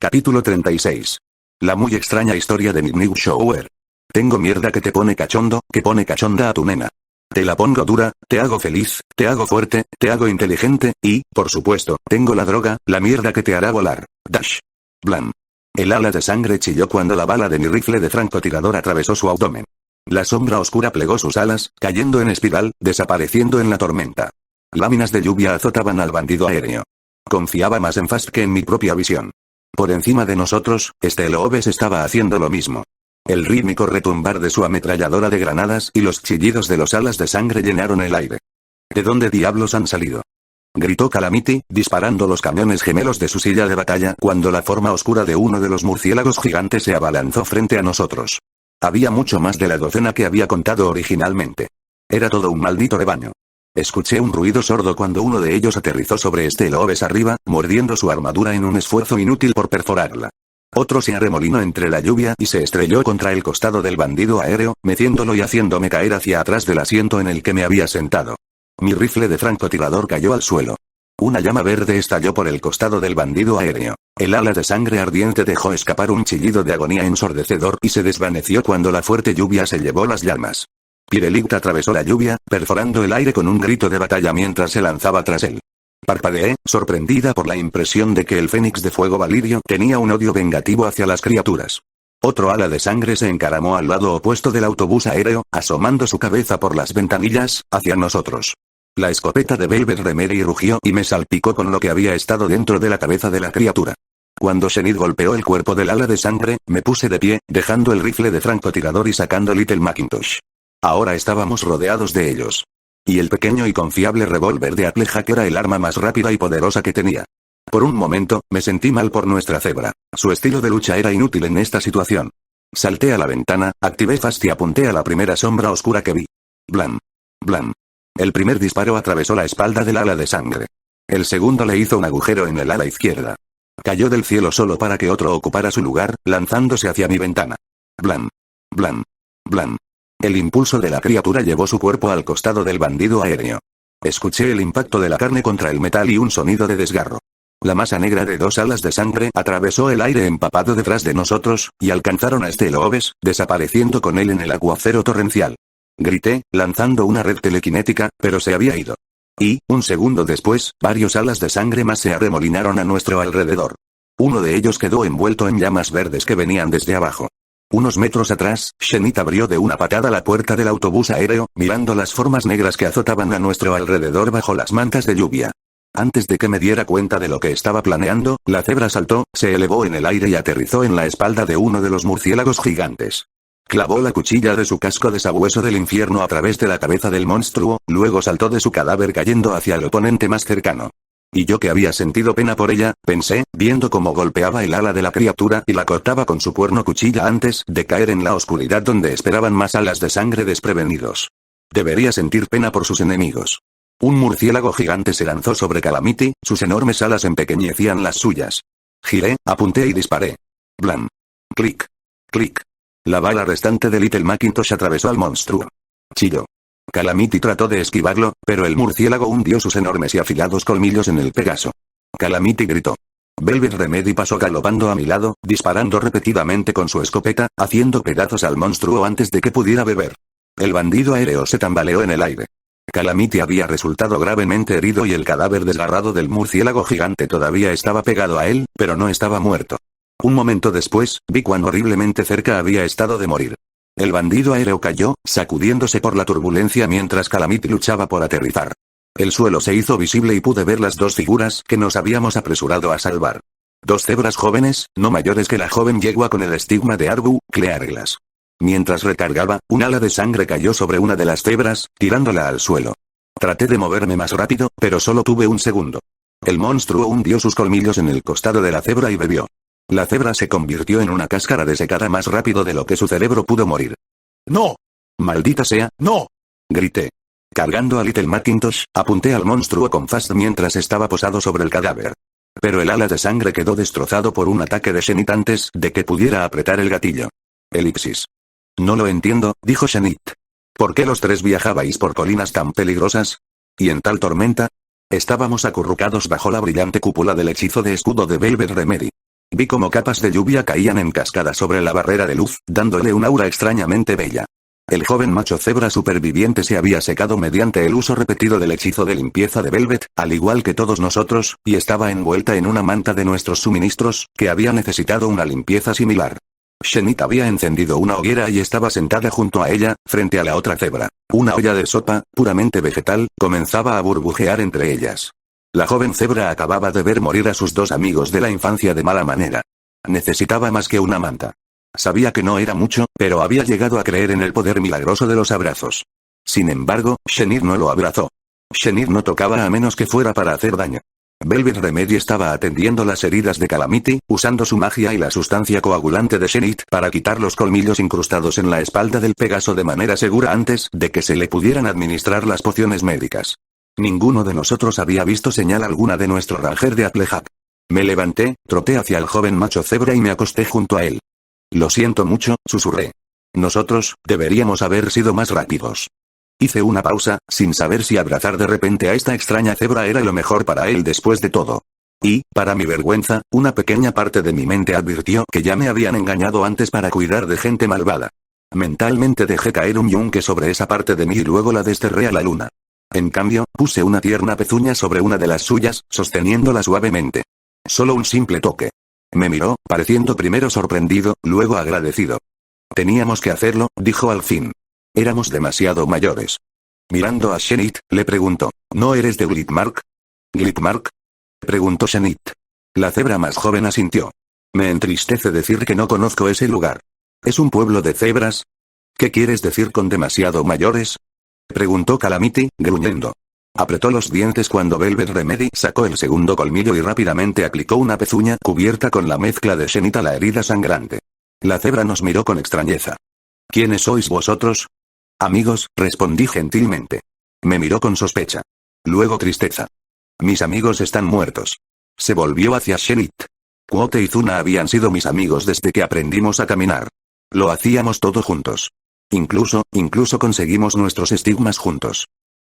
Capítulo 36. La muy extraña historia de Midnight Shower. Tengo mierda que te pone cachondo, que pone cachonda a tu nena. Te la pongo dura, te hago feliz, te hago fuerte, te hago inteligente, y, por supuesto, tengo la droga, la mierda que te hará volar. Dash. Blam. El ala de sangre chilló cuando la bala de mi rifle de francotirador atravesó su abdomen. La sombra oscura plegó sus alas, cayendo en espiral, desapareciendo en la tormenta. Láminas de lluvia azotaban al bandido aéreo. Confiaba más en Fast que en mi propia visión. Por encima de nosotros, Steelooves estaba haciendo lo mismo. El rítmico retumbar de su ametralladora de granadas y los chillidos de los alas de sangre llenaron el aire. ¿De dónde diablos han salido?, gritó Calamity, disparando los cañones gemelos de su silla de batalla cuando la forma oscura de uno de los murciélagos gigantes se abalanzó frente a nosotros. Había mucho más de la docena que había contado originalmente. Era todo un maldito rebaño. Escuché un ruido sordo cuando uno de ellos aterrizó sobre Steelooves arriba, mordiendo su armadura en un esfuerzo inútil por perforarla. Otro se arremolinó entre la lluvia y se estrelló contra el costado del bandido aéreo, meciéndolo y haciéndome caer hacia atrás del asiento en el que me había sentado. Mi rifle de francotirador cayó al suelo. Una llama verde estalló por el costado del bandido aéreo. El ala de sangre ardiente dejó escapar un chillido de agonía ensordecedor y se desvaneció cuando la fuerte lluvia se llevó las llamas. Pirelict atravesó la lluvia, perforando el aire con un grito de batalla mientras se lanzaba tras él. Parpadeé, sorprendida por la impresión de que el Fénix de Fuego Valirio tenía un odio vengativo hacia las criaturas. Otro ala de sangre se encaramó al lado opuesto del autobús aéreo, asomando su cabeza por las ventanillas, hacia nosotros. La escopeta de Velvet Remedy rugió y me salpicó con lo que había estado dentro de la cabeza de la criatura. Cuando Shenid golpeó el cuerpo del ala de sangre, me puse de pie, dejando el rifle de francotirador y sacando Little Macintosh. Ahora estábamos rodeados de ellos. Y el pequeño y confiable revólver de Applejack era el arma más rápida y poderosa que tenía. Por un momento, me sentí mal por nuestra cebra. Su estilo de lucha era inútil en esta situación. Salté a la ventana, activé Fast y apunté a la primera sombra oscura que vi. Blam. Blam. El primer disparo atravesó la espalda del ala de sangre. El segundo le hizo un agujero en el ala izquierda. Cayó del cielo solo para que otro ocupara su lugar, lanzándose hacia mi ventana. Blam. Blam. Blam. El impulso de la criatura llevó su cuerpo al costado del bandido aéreo. Escuché el impacto de la carne contra el metal y un sonido de desgarro. La masa negra de dos alas de sangre atravesó el aire empapado detrás de nosotros, y alcanzaron a Steelooves, desapareciendo con él en el aguacero torrencial. Grité, lanzando una red telequinética, pero se había ido. Y, un segundo después, varios alas de sangre más se arremolinaron a nuestro alrededor. Uno de ellos quedó envuelto en llamas verdes que venían desde abajo. Unos metros atrás, Shenid abrió de una patada la puerta del autobús aéreo, mirando las formas negras que azotaban a nuestro alrededor bajo las mantas de lluvia. Antes de que me diera cuenta de lo que estaba planeando, la cebra saltó, se elevó en el aire y aterrizó en la espalda de uno de los murciélagos gigantes. Clavó la cuchilla de su casco de sabueso del infierno a través de la cabeza del monstruo, luego saltó de su cadáver cayendo hacia el oponente más cercano. Y yo que había sentido pena por ella, pensé, viendo cómo golpeaba el ala de la criatura y la cortaba con su cuerno cuchilla antes de caer en la oscuridad donde esperaban más alas de sangre desprevenidos. Debería sentir pena por sus enemigos. Un murciélago gigante se lanzó sobre Calamity, sus enormes alas empequeñecían las suyas. Giré, apunté y disparé. Blam. Clic. Clic. La bala restante de Little Macintosh atravesó al monstruo. Chilló. Calamity trató de esquivarlo, pero el murciélago hundió sus enormes y afilados colmillos en el Pegaso. Calamity gritó. Velvet Remedy pasó galopando a mi lado, disparando repetidamente con su escopeta, haciendo pedazos al monstruo antes de que pudiera beber. El bandido aéreo se tambaleó en el aire. Calamity había resultado gravemente herido y el cadáver desgarrado del murciélago gigante todavía estaba pegado a él, pero no estaba muerto. Un momento después, vi cuán horriblemente cerca había estado de morir. El bandido aéreo cayó, sacudiéndose por la turbulencia mientras Calamity luchaba por aterrizar. El suelo se hizo visible y pude ver las dos figuras que nos habíamos apresurado a salvar. Dos cebras jóvenes, no mayores que la joven yegua con el estigma de Arbu, Clearglass. Mientras recargaba, un ala de sangre cayó sobre una de las cebras, tirándola al suelo. Traté de moverme más rápido, pero solo tuve un segundo. El monstruo hundió sus colmillos en el costado de la cebra y bebió. La cebra se convirtió en una cáscara desecada más rápido de lo que su cerebro pudo morir. ¡No! ¡Maldita sea, no! Grité. Cargando a Little Macintosh, apunté al monstruo con Fast mientras estaba posado sobre el cadáver. Pero el ala de sangre quedó destrozado por un ataque de Shenid antes de que pudiera apretar el gatillo. Elipsis. No lo entiendo, dijo Shenid. ¿Por qué los tres viajabais por colinas tan peligrosas? ¿Y en tal tormenta? Estábamos acurrucados bajo la brillante cúpula del hechizo de escudo de Velvet Remedy. Vi como capas de lluvia caían en cascada sobre la barrera de luz, dándole un aura extrañamente bella. El joven macho cebra superviviente se había secado mediante el uso repetido del hechizo de limpieza de Velvet, al igual que todos nosotros, y estaba envuelta en una manta de nuestros suministros, que había necesitado una limpieza similar. Shenit había encendido una hoguera y estaba sentada junto a ella, frente a la otra cebra. Una olla de sopa, puramente vegetal, comenzaba a burbujear entre ellas. La joven cebra acababa de ver morir a sus dos amigos de la infancia de mala manera. Necesitaba más que una manta. Sabía que no era mucho, pero había llegado a creer en el poder milagroso de los abrazos. Sin embargo, Shenit no lo abrazó. Shenit no tocaba a menos que fuera para hacer daño. Velvet Remedy estaba atendiendo las heridas de Calamity, usando su magia y la sustancia coagulante de Shenit para quitar los colmillos incrustados en la espalda del Pegaso de manera segura antes de que se le pudieran administrar las pociones médicas. Ninguno de nosotros había visto señal alguna de nuestro Ranger de Applejack. Me levanté, troté hacia el joven macho cebra y me acosté junto a él. Lo siento mucho, susurré. Nosotros, deberíamos haber sido más rápidos. Hice una pausa, sin saber si abrazar de repente a esta extraña cebra era lo mejor para él después de todo. Y, para mi vergüenza, una pequeña parte de mi mente advirtió que ya me habían engañado antes para cuidar de gente malvada. Mentalmente dejé caer un yunque sobre esa parte de mí y luego la desterré a la luna. En cambio, puse una tierna pezuña sobre una de las suyas, sosteniéndola suavemente. Solo un simple toque. Me miró, pareciendo primero sorprendido, luego agradecido. Teníamos que hacerlo, dijo al fin. Éramos demasiado mayores. Mirando a Shenit, le preguntó, ¿no eres de Glitmark? ¿Glitmark? Preguntó Shenit. La cebra más joven asintió. Me entristece decir que no conozco ese lugar. ¿Es un pueblo de cebras? ¿Qué quieres decir con demasiado mayores? Preguntó Calamity, gruñendo. Apretó los dientes cuando Velvet Remedy sacó el segundo colmillo y rápidamente aplicó una pezuña cubierta con la mezcla de Shenit a la herida sangrante. La cebra nos miró con extrañeza. ¿Quiénes sois vosotros? Amigos, respondí gentilmente. Me miró con sospecha. Luego tristeza. Mis amigos están muertos. Se volvió hacia Shenit. Quote y Zuna habían sido mis amigos desde que aprendimos a caminar. Lo hacíamos todo juntos. Incluso conseguimos nuestros estigmas juntos.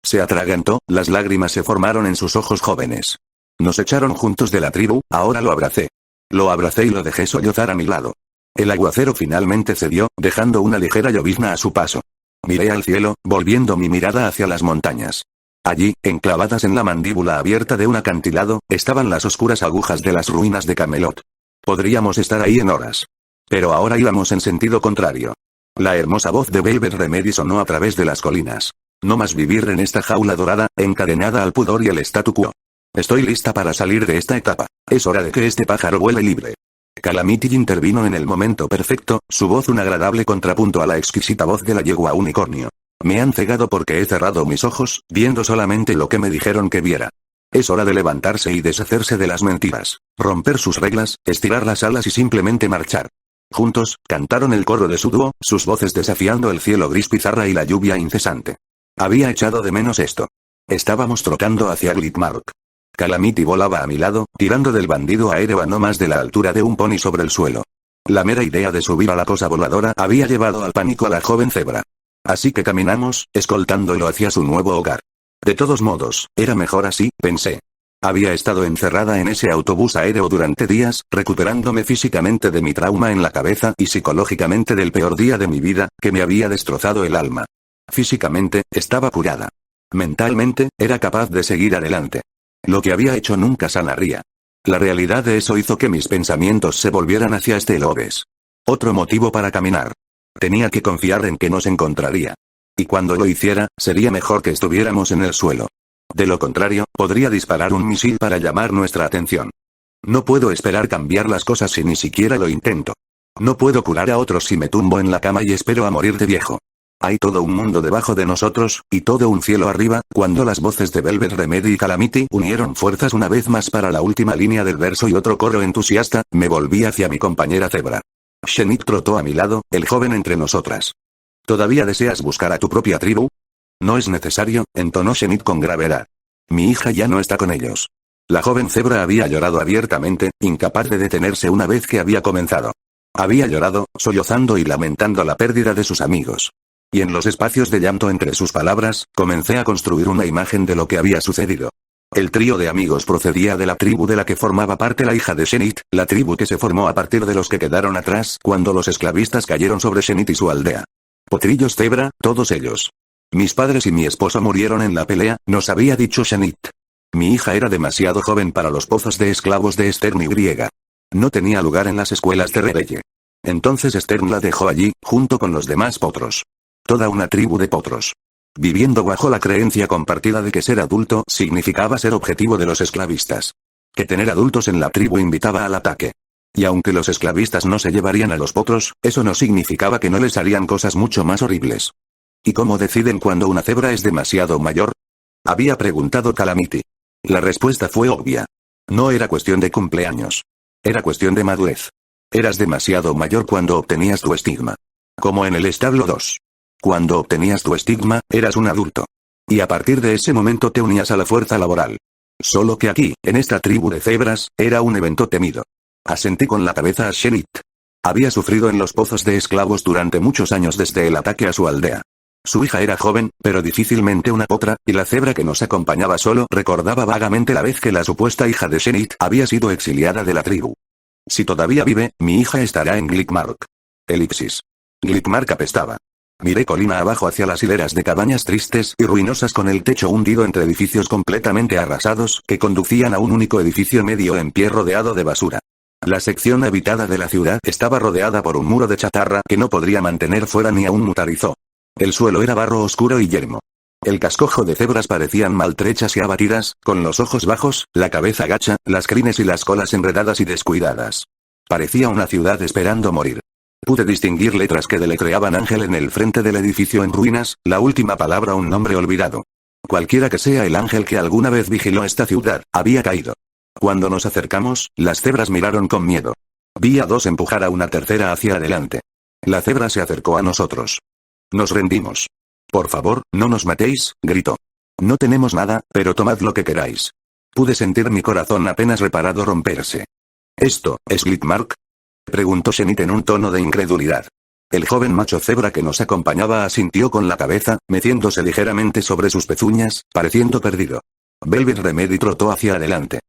Se atragantó, las lágrimas se formaron en sus ojos jóvenes. Nos echaron juntos de la tribu, ahora lo abracé. Lo abracé y lo dejé sollozar a mi lado. El aguacero finalmente cedió, dejando una ligera llovizna a su paso. Miré al cielo, volviendo mi mirada hacia las montañas. Allí, enclavadas en la mandíbula abierta de un acantilado, estaban las oscuras agujas de las ruinas de Camelot. Podríamos estar ahí en horas. Pero ahora íbamos en sentido contrario. La hermosa voz de Velvet Remedy sonó a través de las colinas. No más vivir en esta jaula dorada, encadenada al pudor y el statu quo. Estoy lista para salir de esta etapa. Es hora de que este pájaro vuele libre. Calamity intervino en el momento perfecto, su voz un agradable contrapunto a la exquisita voz de la yegua unicornio. Me han cegado porque he cerrado mis ojos, viendo solamente lo que me dijeron que viera. Es hora de levantarse y deshacerse de las mentiras, romper sus reglas, estirar las alas y simplemente marchar. Juntos, cantaron el coro de su dúo, sus voces desafiando el cielo gris pizarra y la lluvia incesante. Había echado de menos esto. Estábamos trotando hacia Glitmark. Calamity volaba a mi lado, tirando del bandido aéreo a no más de la altura de un pony sobre el suelo. La mera idea de subir a la cosa voladora había llevado al pánico a la joven cebra. Así que caminamos, escoltándolo hacia su nuevo hogar. De todos modos, era mejor así, pensé. Había estado encerrada en ese autobús aéreo durante días, recuperándome físicamente de mi trauma en la cabeza y psicológicamente del peor día de mi vida, que me había destrozado el alma. Físicamente, estaba curada. Mentalmente, era capaz de seguir adelante. Lo que había hecho nunca sanaría. La realidad de eso hizo que mis pensamientos se volvieran hacia este Lobes. Otro motivo para caminar. Tenía que confiar en que nos encontraría. Y cuando lo hiciera, sería mejor que estuviéramos en el suelo. De lo contrario, podría disparar un misil para llamar nuestra atención. No puedo esperar cambiar las cosas si ni siquiera lo intento. No puedo curar a otros si me tumbo en la cama y espero a morir de viejo. Hay todo un mundo debajo de nosotros, y todo un cielo arriba, cuando las voces de Velvet Remedy y Calamity unieron fuerzas una vez más para la última línea del verso y otro coro entusiasta, me volví hacia mi compañera cebra. Shenit trotó a mi lado, el joven entre nosotras. ¿Todavía deseas buscar a tu propia tribu? No es necesario, entonó Shenit con gravedad. Mi hija ya no está con ellos. La joven cebra había llorado abiertamente, incapaz de detenerse una vez que había comenzado. Había llorado, sollozando y lamentando la pérdida de sus amigos. Y en los espacios de llanto entre sus palabras, comencé a construir una imagen de lo que había sucedido. El trío de amigos procedía de la tribu de la que formaba parte la hija de Shenit, la tribu que se formó a partir de los que quedaron atrás cuando los esclavistas cayeron sobre Shenit y su aldea. Potrillos cebra, todos ellos. Mis padres y mi esposo murieron en la pelea, nos había dicho Shenit. Mi hija era demasiado joven para los pozos de esclavos de Stern y. No tenía lugar en las escuelas de Rebelle. Entonces Stern la dejó allí, junto con los demás potros. Toda una tribu de potros. Viviendo bajo la creencia compartida de que ser adulto significaba ser objetivo de los esclavistas. Que tener adultos en la tribu invitaba al ataque. Y aunque los esclavistas no se llevarían a los potros, eso no significaba que no les harían cosas mucho más horribles. ¿Y cómo deciden cuando una cebra es demasiado mayor? Había preguntado Calamity. La respuesta fue obvia. No era cuestión de cumpleaños. Era cuestión de madurez. Eras demasiado mayor cuando obtenías tu estigma. Como en el establo 2. Cuando obtenías tu estigma, eras un adulto. Y a partir de ese momento te unías a la fuerza laboral. Solo que aquí, en esta tribu de cebras, era un evento temido. Asentí con la cabeza a Shenit. Había sufrido en los pozos de esclavos durante muchos años desde el ataque a su aldea. Su hija era joven, pero difícilmente una potra, y la cebra que nos acompañaba solo recordaba vagamente la vez que la supuesta hija de Shenit había sido exiliada de la tribu. Si todavía vive, mi hija estará en Glickmark. Elipsis. Glickmark apestaba. Miré colina abajo hacia las hileras de cabañas tristes y ruinosas con el techo hundido entre edificios completamente arrasados que conducían a un único edificio medio en pie rodeado de basura. La sección habitada de la ciudad estaba rodeada por un muro de chatarra que no podría mantener fuera ni a un mutarizó. El suelo era barro oscuro y yermo. El cascojo de cebras parecían maltrechas y abatidas, con los ojos bajos, la cabeza gacha, las crines y las colas enredadas y descuidadas. Parecía una ciudad esperando morir. Pude distinguir letras que deletreaban Ángel en el frente del edificio en ruinas, la última palabra un nombre olvidado. Cualquiera que sea el ángel que alguna vez vigiló esta ciudad, había caído. Cuando nos acercamos, las cebras miraron con miedo. Vi a dos empujar a una tercera hacia adelante. La cebra se acercó a nosotros. Nos rendimos. Por favor, no nos matéis, gritó. No tenemos nada, pero tomad lo que queráis. Pude sentir mi corazón apenas reparado romperse. ¿Esto es Glickmark?, preguntó Shenit en un tono de incredulidad. El joven macho cebra que nos acompañaba asintió con la cabeza, meciéndose ligeramente sobre sus pezuñas, pareciendo perdido. Velvet Remedy trotó hacia adelante.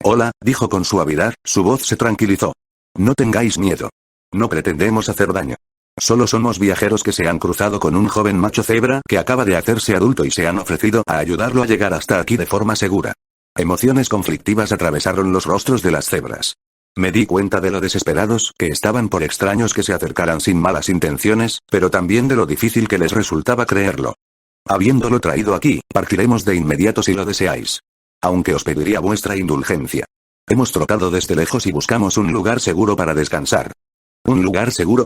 Hola, dijo con suavidad, su voz se tranquilizó. No tengáis miedo. No pretendemos hacer daño. Solo somos viajeros que se han cruzado con un joven macho cebra que acaba de hacerse adulto y se han ofrecido a ayudarlo a llegar hasta aquí de forma segura. Emociones conflictivas atravesaron los rostros de las cebras. Me di cuenta de lo desesperados que estaban por extraños que se acercaran sin malas intenciones, pero también de lo difícil que les resultaba creerlo. Habiéndolo traído aquí, partiremos de inmediato si lo deseáis. Aunque os pediría vuestra indulgencia. Hemos trotado desde lejos y buscamos un lugar seguro para descansar. ¿Un lugar seguro?,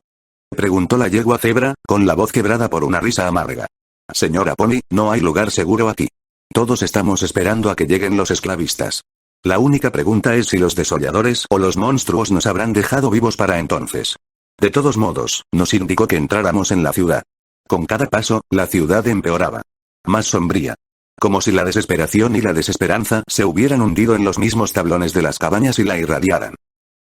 preguntó la yegua cebra, con la voz quebrada por una risa amarga. Señora Pony, no hay lugar seguro aquí. Todos estamos esperando a que lleguen los esclavistas. La única pregunta es si los desolladores o los monstruos nos habrán dejado vivos para entonces. De todos modos, nos indicó que entráramos en la ciudad. Con cada paso, la ciudad empeoraba. Más sombría. Como si la desesperación y la desesperanza se hubieran hundido en los mismos tablones de las cabañas y la irradiaran.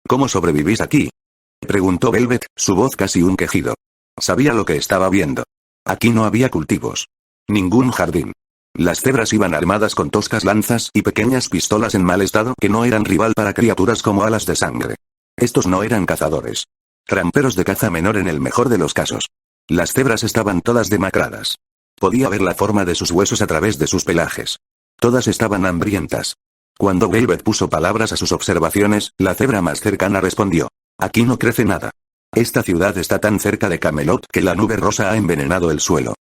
¿Cómo sobrevivís aquí?, preguntó Velvet, su voz casi un quejido. Sabía lo que estaba viendo. Aquí no había cultivos. Ningún jardín. Las cebras iban armadas con toscas lanzas y pequeñas pistolas en mal estado que no eran rival para criaturas como alas de sangre. Estos no eran cazadores. Tramperos de caza menor en el mejor de los casos. Las cebras estaban todas demacradas. Podía ver la forma de sus huesos a través de sus pelajes. Todas estaban hambrientas. Cuando Velvet puso palabras a sus observaciones, la cebra más cercana respondió. Aquí no crece nada. Esta ciudad está tan cerca de Camelot que la nube rosa ha envenenado el suelo.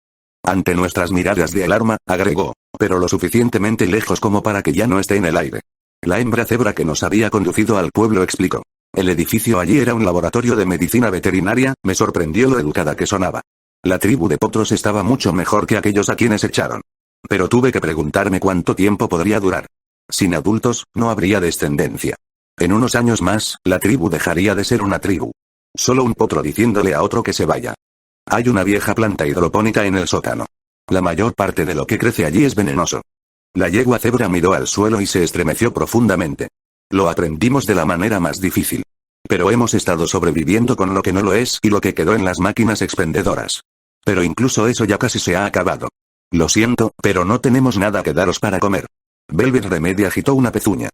Ante nuestras miradas de alarma, agregó, pero lo suficientemente lejos como para que ya no esté en el aire. La hembra cebra que nos había conducido al pueblo explicó. El edificio allí era un laboratorio de medicina veterinaria, me sorprendió lo educada que sonaba. La tribu de potros estaba mucho mejor que aquellos a quienes echaron. Pero tuve que preguntarme cuánto tiempo podría durar. Sin adultos, no habría descendencia. En unos años más, la tribu dejaría de ser una tribu. Solo un potro diciéndole a otro que se vaya. Hay una vieja planta hidropónica en el sótano. La mayor parte de lo que crece allí es venenoso. La yegua cebra miró al suelo y se estremeció profundamente. Lo aprendimos de la manera más difícil. Pero hemos estado sobreviviendo con lo que no lo es y lo que quedó en las máquinas expendedoras. Pero incluso eso ya casi se ha acabado. Lo siento, pero no tenemos nada que daros para comer. Velvet Remedy agitó una pezuña.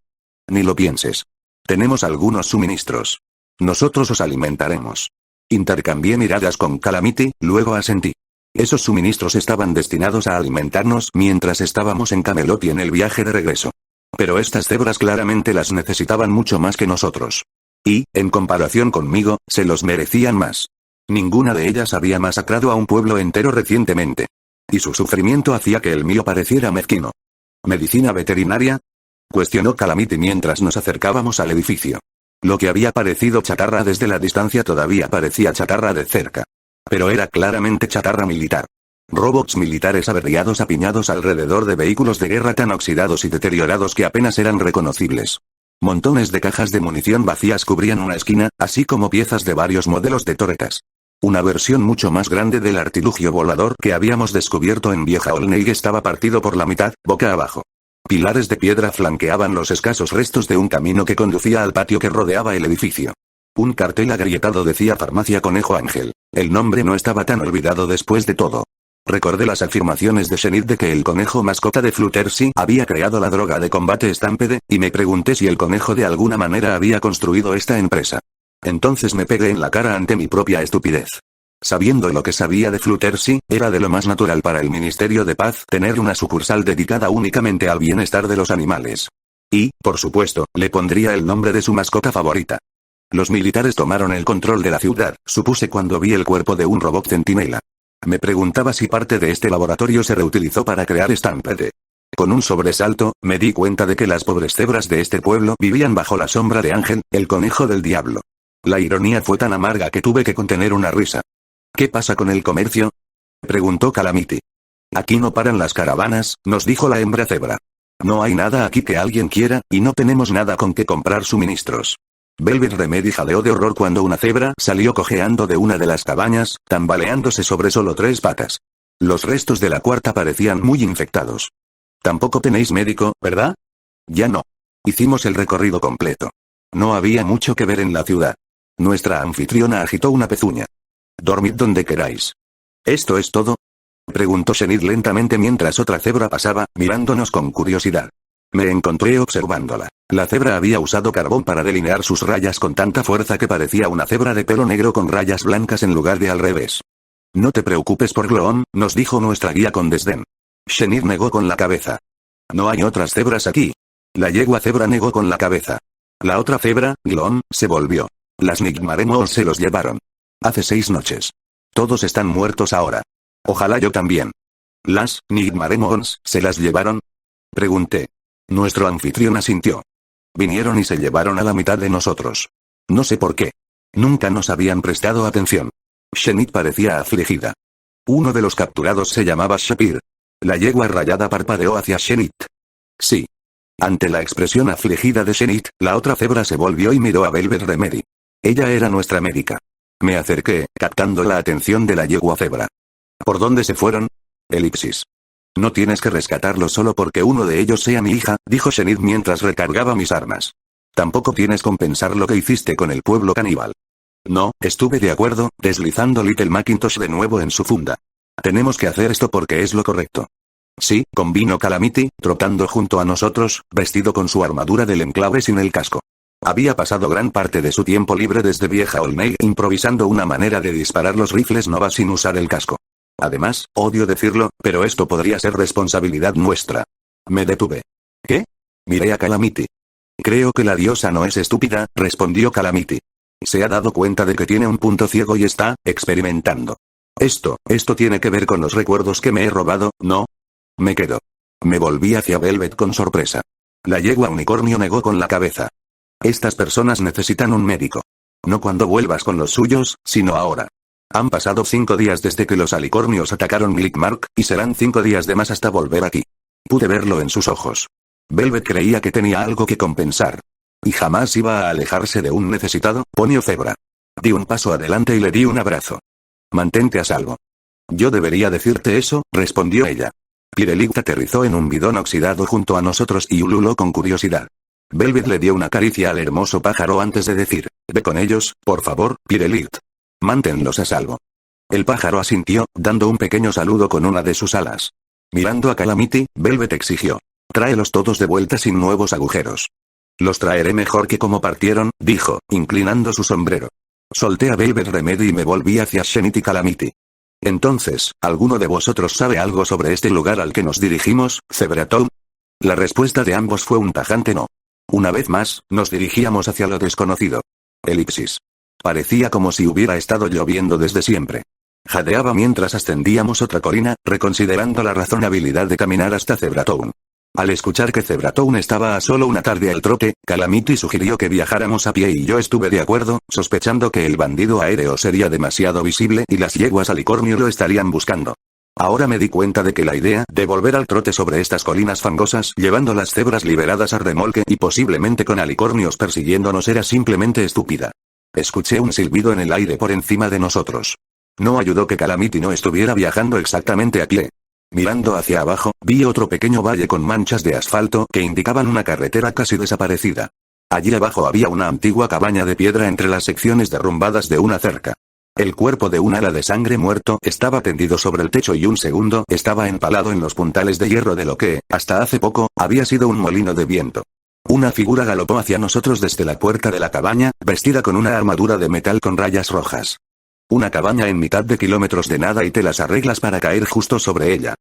Ni lo pienses. Tenemos algunos suministros. Nosotros os alimentaremos. Intercambié miradas con Calamity, luego asentí. Esos suministros estaban destinados a alimentarnos mientras estábamos en Camelot y en el viaje de regreso. Pero estas cebras claramente las necesitaban mucho más que nosotros. Y, en comparación conmigo, se los merecían más. Ninguna de ellas había masacrado a un pueblo entero recientemente. Y su sufrimiento hacía que el mío pareciera mezquino. ¿Medicina veterinaria? Cuestionó Calamity mientras nos acercábamos al edificio. Lo que había parecido chatarra desde la distancia todavía parecía chatarra de cerca. Pero era claramente chatarra militar. Robots militares averriados apiñados alrededor de vehículos de guerra tan oxidados y deteriorados que apenas eran reconocibles. Montones de cajas de munición vacías cubrían una esquina, así como piezas de varios modelos de torretas. Una versión mucho más grande del artilugio volador que habíamos descubierto en Vieja Olney estaba partido por la mitad, boca abajo. Pilares de piedra flanqueaban los escasos restos de un camino que conducía al patio que rodeaba el edificio. Un cartel agrietado decía Farmacia Conejo Ángel. El nombre no estaba tan olvidado después de todo. Recordé las afirmaciones de Shenid de que el conejo mascota de Fluttershy había creado la droga de combate Stampede, y me pregunté si el conejo de alguna manera había construido esta empresa. Entonces me pegué en la cara ante mi propia estupidez. Sabiendo lo que sabía de Fluttershy, era de lo más natural para el Ministerio de Paz tener una sucursal dedicada únicamente al bienestar de los animales. Y, por supuesto, le pondría el nombre de su mascota favorita. Los militares tomaron el control de la ciudad, supuse cuando vi el cuerpo de un robot centinela. Me preguntaba si parte de este laboratorio se reutilizó para crear Stampede. Con un sobresalto, me di cuenta de que las pobres cebras de este pueblo vivían bajo la sombra de Ángel, el conejo del diablo. La ironía fue tan amarga que tuve que contener una risa. ¿Qué pasa con el comercio?, preguntó Calamity. Aquí no paran las caravanas, nos dijo la hembra cebra. No hay nada aquí que alguien quiera, y no tenemos nada con que comprar suministros. Velvet Remedy jadeó de horror cuando una cebra salió cojeando de una de las cabañas, tambaleándose sobre solo 3 patas. Los restos de la cuarta parecían muy infectados. Tampoco tenéis médico, ¿verdad? Ya no. Hicimos el recorrido completo. No había mucho que ver en la ciudad. Nuestra anfitriona agitó una pezuña. Dormid donde queráis. ¿Esto es todo?, preguntó Shenid lentamente mientras otra cebra pasaba, mirándonos con curiosidad. Me encontré observándola. La cebra había usado carbón para delinear sus rayas con tanta fuerza que parecía una cebra de pelo negro con rayas blancas en lugar de al revés. No te preocupes por Gloom, nos dijo nuestra guía con desdén. Shenid negó con la cabeza. No hay otras cebras aquí. La yegua cebra negó con la cabeza. La otra cebra, Gloom, se volvió. Las Nigmaremos se los llevaron. Hace 6 noches. Todos están muertos ahora. Ojalá yo también. ¿Las Nigmaremos se las llevaron?, pregunté. Nuestro anfitrión asintió. Vinieron y se llevaron a la mitad de nosotros. No sé por qué. Nunca nos habían prestado atención. Shenid parecía afligida. Uno de los capturados se llamaba Shapir. La yegua rayada parpadeó hacia Shenid. Sí. Ante la expresión afligida de Shenid, la otra cebra se volvió y miró a Velvet Remedy. Ella era nuestra médica. Me acerqué, captando la atención de la yegua cebra. ¿Por dónde se fueron? Elipsis. No tienes que rescatarlos solo porque uno de ellos sea mi hija, dijo Shenid mientras recargaba mis armas. Tampoco tienes compensar lo que hiciste con el pueblo caníbal. No, estuve de acuerdo, deslizando Little Macintosh de nuevo en su funda. Tenemos que hacer esto porque es lo correcto. Sí, convino Calamity, trotando junto a nosotros, vestido con su armadura del enclave sin el casco. Había pasado gran parte de su tiempo libre desde Vieja Olney improvisando una manera de disparar los rifles Nova sin usar el casco. Además, odio decirlo, pero esto podría ser responsabilidad nuestra. Me detuve. ¿Qué? Miré a Calamity. Creo que la diosa no es estúpida, respondió Calamity. Se ha dado cuenta de que tiene un punto ciego y está experimentando. Esto tiene que ver con los recuerdos que me he robado, ¿no? Me quedo. Me volví hacia Velvet con sorpresa. La yegua unicornio negó con la cabeza. Estas personas necesitan un médico. No cuando vuelvas con los suyos, sino ahora. Han pasado 5 días desde que los alicornios atacaron Glickmark, y serán 5 días de más hasta volver aquí. Pude verlo en sus ojos. Velvet creía que tenía algo que compensar. Y jamás iba a alejarse de un necesitado, ponio cebra. Di un paso adelante y le di un abrazo. Mantente a salvo. Yo debería decirte eso, respondió ella. Pirelict aterrizó en un bidón oxidado junto a nosotros y ululó con curiosidad. Velvet le dio una caricia al hermoso pájaro antes de decir, ve con ellos, por favor, Pirelict. Manténlos a salvo. El pájaro asintió, dando un pequeño saludo con una de sus alas. Mirando a Calamity, Velvet exigió. Tráelos todos de vuelta sin nuevos agujeros. Los traeré mejor que como partieron, dijo, inclinando su sombrero. Solté a Velvet Remedy y me volví hacia Shenit y Calamity. Entonces, ¿alguno de vosotros sabe algo sobre este lugar al que nos dirigimos, Zebratown? La respuesta de ambos fue un tajante no. Una vez más, nos dirigíamos hacia lo desconocido. Elipsis. Parecía como si hubiera estado lloviendo desde siempre. Jadeaba mientras ascendíamos otra colina, reconsiderando la razonabilidad de caminar hasta Zebratown. Al escuchar que Zebratown estaba a solo una tarde al trote, Calamity sugirió que viajáramos a pie y yo estuve de acuerdo, sospechando que el bandido aéreo sería demasiado visible y las yeguas alicornio lo estarían buscando. Ahora me di cuenta de que la idea de volver al trote sobre estas colinas fangosas llevando las cebras liberadas a remolque y posiblemente con alicornios persiguiéndonos era simplemente estúpida. Escuché un silbido en el aire por encima de nosotros. No ayudó que Calamity no estuviera viajando exactamente a pie. Mirando hacia abajo, vi otro pequeño valle con manchas de asfalto que indicaban una carretera casi desaparecida. Allí abajo había una antigua cabaña de piedra entre las secciones derrumbadas de una cerca. El cuerpo de un ala de sangre muerto estaba tendido sobre el techo y un segundo estaba empalado en los puntales de hierro de lo que, hasta hace poco, había sido un molino de viento. Una figura galopó hacia nosotros desde la puerta de la cabaña, vestida con una armadura de metal con rayas rojas. Una cabaña en mitad de kilómetros de nada y te las arreglas para caer justo sobre ella.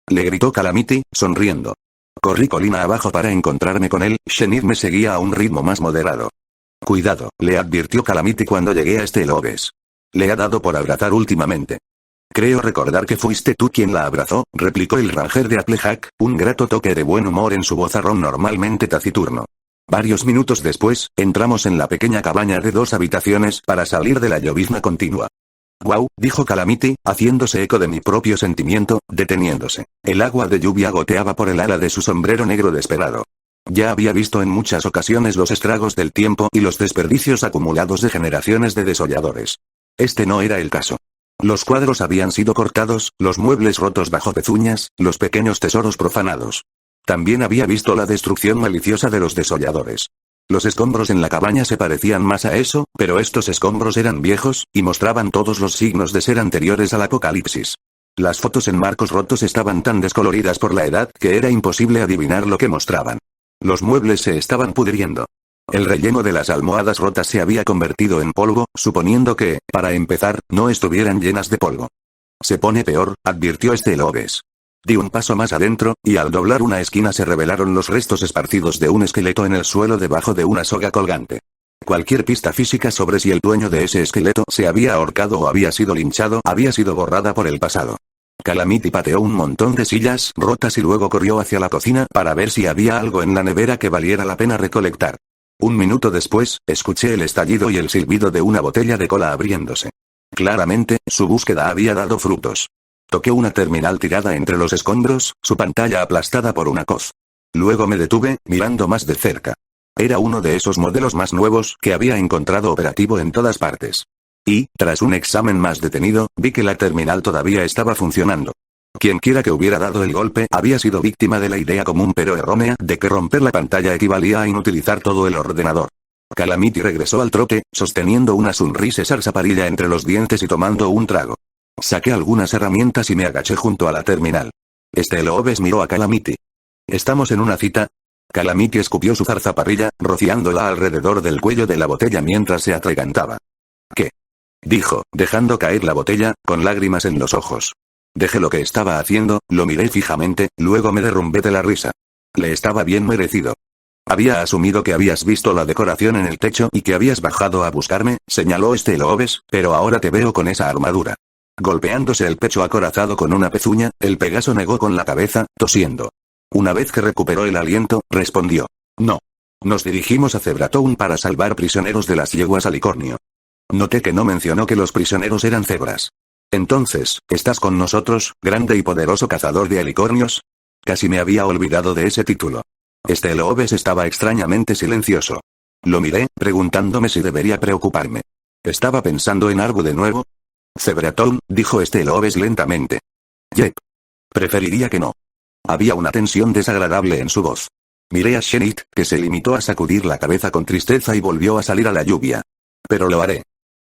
Le gritó Calamity, sonriendo. Corrí colina abajo para encontrarme con él, Shenit me seguía a un ritmo más moderado. Cuidado, le advirtió Calamity cuando llegué a este Lobes. Le ha dado por abrazar últimamente. Creo recordar que fuiste tú quien la abrazó, replicó el ranger de Applejack, un grato toque de buen humor en su vozarrón normalmente taciturno. Varios minutos después, entramos en la pequeña cabaña de 2 habitaciones para salir de la llovizna continua. «Guau», dijo Calamity, haciéndose eco de mi propio sentimiento, deteniéndose. El agua de lluvia goteaba por el ala de su sombrero negro desesperado. Ya había visto en muchas ocasiones los estragos del tiempo y los desperdicios acumulados de generaciones de desolladores. Este no era el caso. Los cuadros habían sido cortados, los muebles rotos bajo pezuñas, los pequeños tesoros profanados. También había visto la destrucción maliciosa de los desolladores. Los escombros en la cabaña se parecían más a eso, pero estos escombros eran viejos, y mostraban todos los signos de ser anteriores al apocalipsis. Las fotos en marcos rotos estaban tan descoloridas por la edad que era imposible adivinar lo que mostraban. Los muebles se estaban pudriendo. El relleno de las almohadas rotas se había convertido en polvo, suponiendo que, para empezar, no estuvieran llenas de polvo. Se pone peor, advirtió Lobes. Di un paso más adentro, y al doblar una esquina se revelaron los restos esparcidos de un esqueleto en el suelo debajo de una soga colgante. Cualquier pista física sobre si el dueño de ese esqueleto se había ahorcado o había sido linchado había sido borrada por el pasado. Calamity pateó un montón de sillas rotas y luego corrió hacia la cocina para ver si había algo en la nevera que valiera la pena recolectar. Un minuto después, escuché el estallido y el silbido de una botella de cola abriéndose. Claramente, su búsqueda había dado frutos. Toqué una terminal tirada entre los escombros, su pantalla aplastada por una hoz. Luego me detuve, mirando más de cerca. Era uno de esos modelos más nuevos que había encontrado operativo en todas partes. Y, tras un examen más detenido, vi que la terminal todavía estaba funcionando. Quienquiera que hubiera dado el golpe había sido víctima de la idea común pero errónea de que romper la pantalla equivalía a inutilizar todo el ordenador. Calamity regresó al trote, sosteniendo una sonrisa sarsaparilla entre los dientes y tomando un trago. Saqué algunas herramientas y me agaché junto a la terminal. Lobes miró a Calamity. ¿Estamos en una cita? Calamity escupió su zarzaparrilla, rociándola alrededor del cuello de la botella mientras se atragantaba. ¿Qué? Dijo, dejando caer la botella, con lágrimas en los ojos. Dejé lo que estaba haciendo, lo miré fijamente, luego me derrumbé de la risa. Le estaba bien merecido. Había asumido que habías visto la decoración en el techo y que habías bajado a buscarme, señaló Lobes, pero ahora te veo con esa armadura. Golpeándose el pecho acorazado con una pezuña, el Pegaso negó con la cabeza, tosiendo. Una vez que recuperó el aliento, respondió. No. Nos dirigimos a Zebratown para salvar prisioneros de las yeguas alicornio. Noté que no mencionó que los prisioneros eran cebras. Entonces, ¿estás con nosotros, grande y poderoso cazador de alicornios? Casi me había olvidado de ese título. Lobes estaba extrañamente silencioso. Lo miré, preguntándome si debería preocuparme. ¿Estaba pensando en algo de nuevo? Zebratown, dijo Lobes lentamente. Yep. Preferiría que no. Había una tensión desagradable en su voz. Miré a Shenit, que se limitó a sacudir la cabeza con tristeza y volvió a salir a la lluvia. Pero lo haré.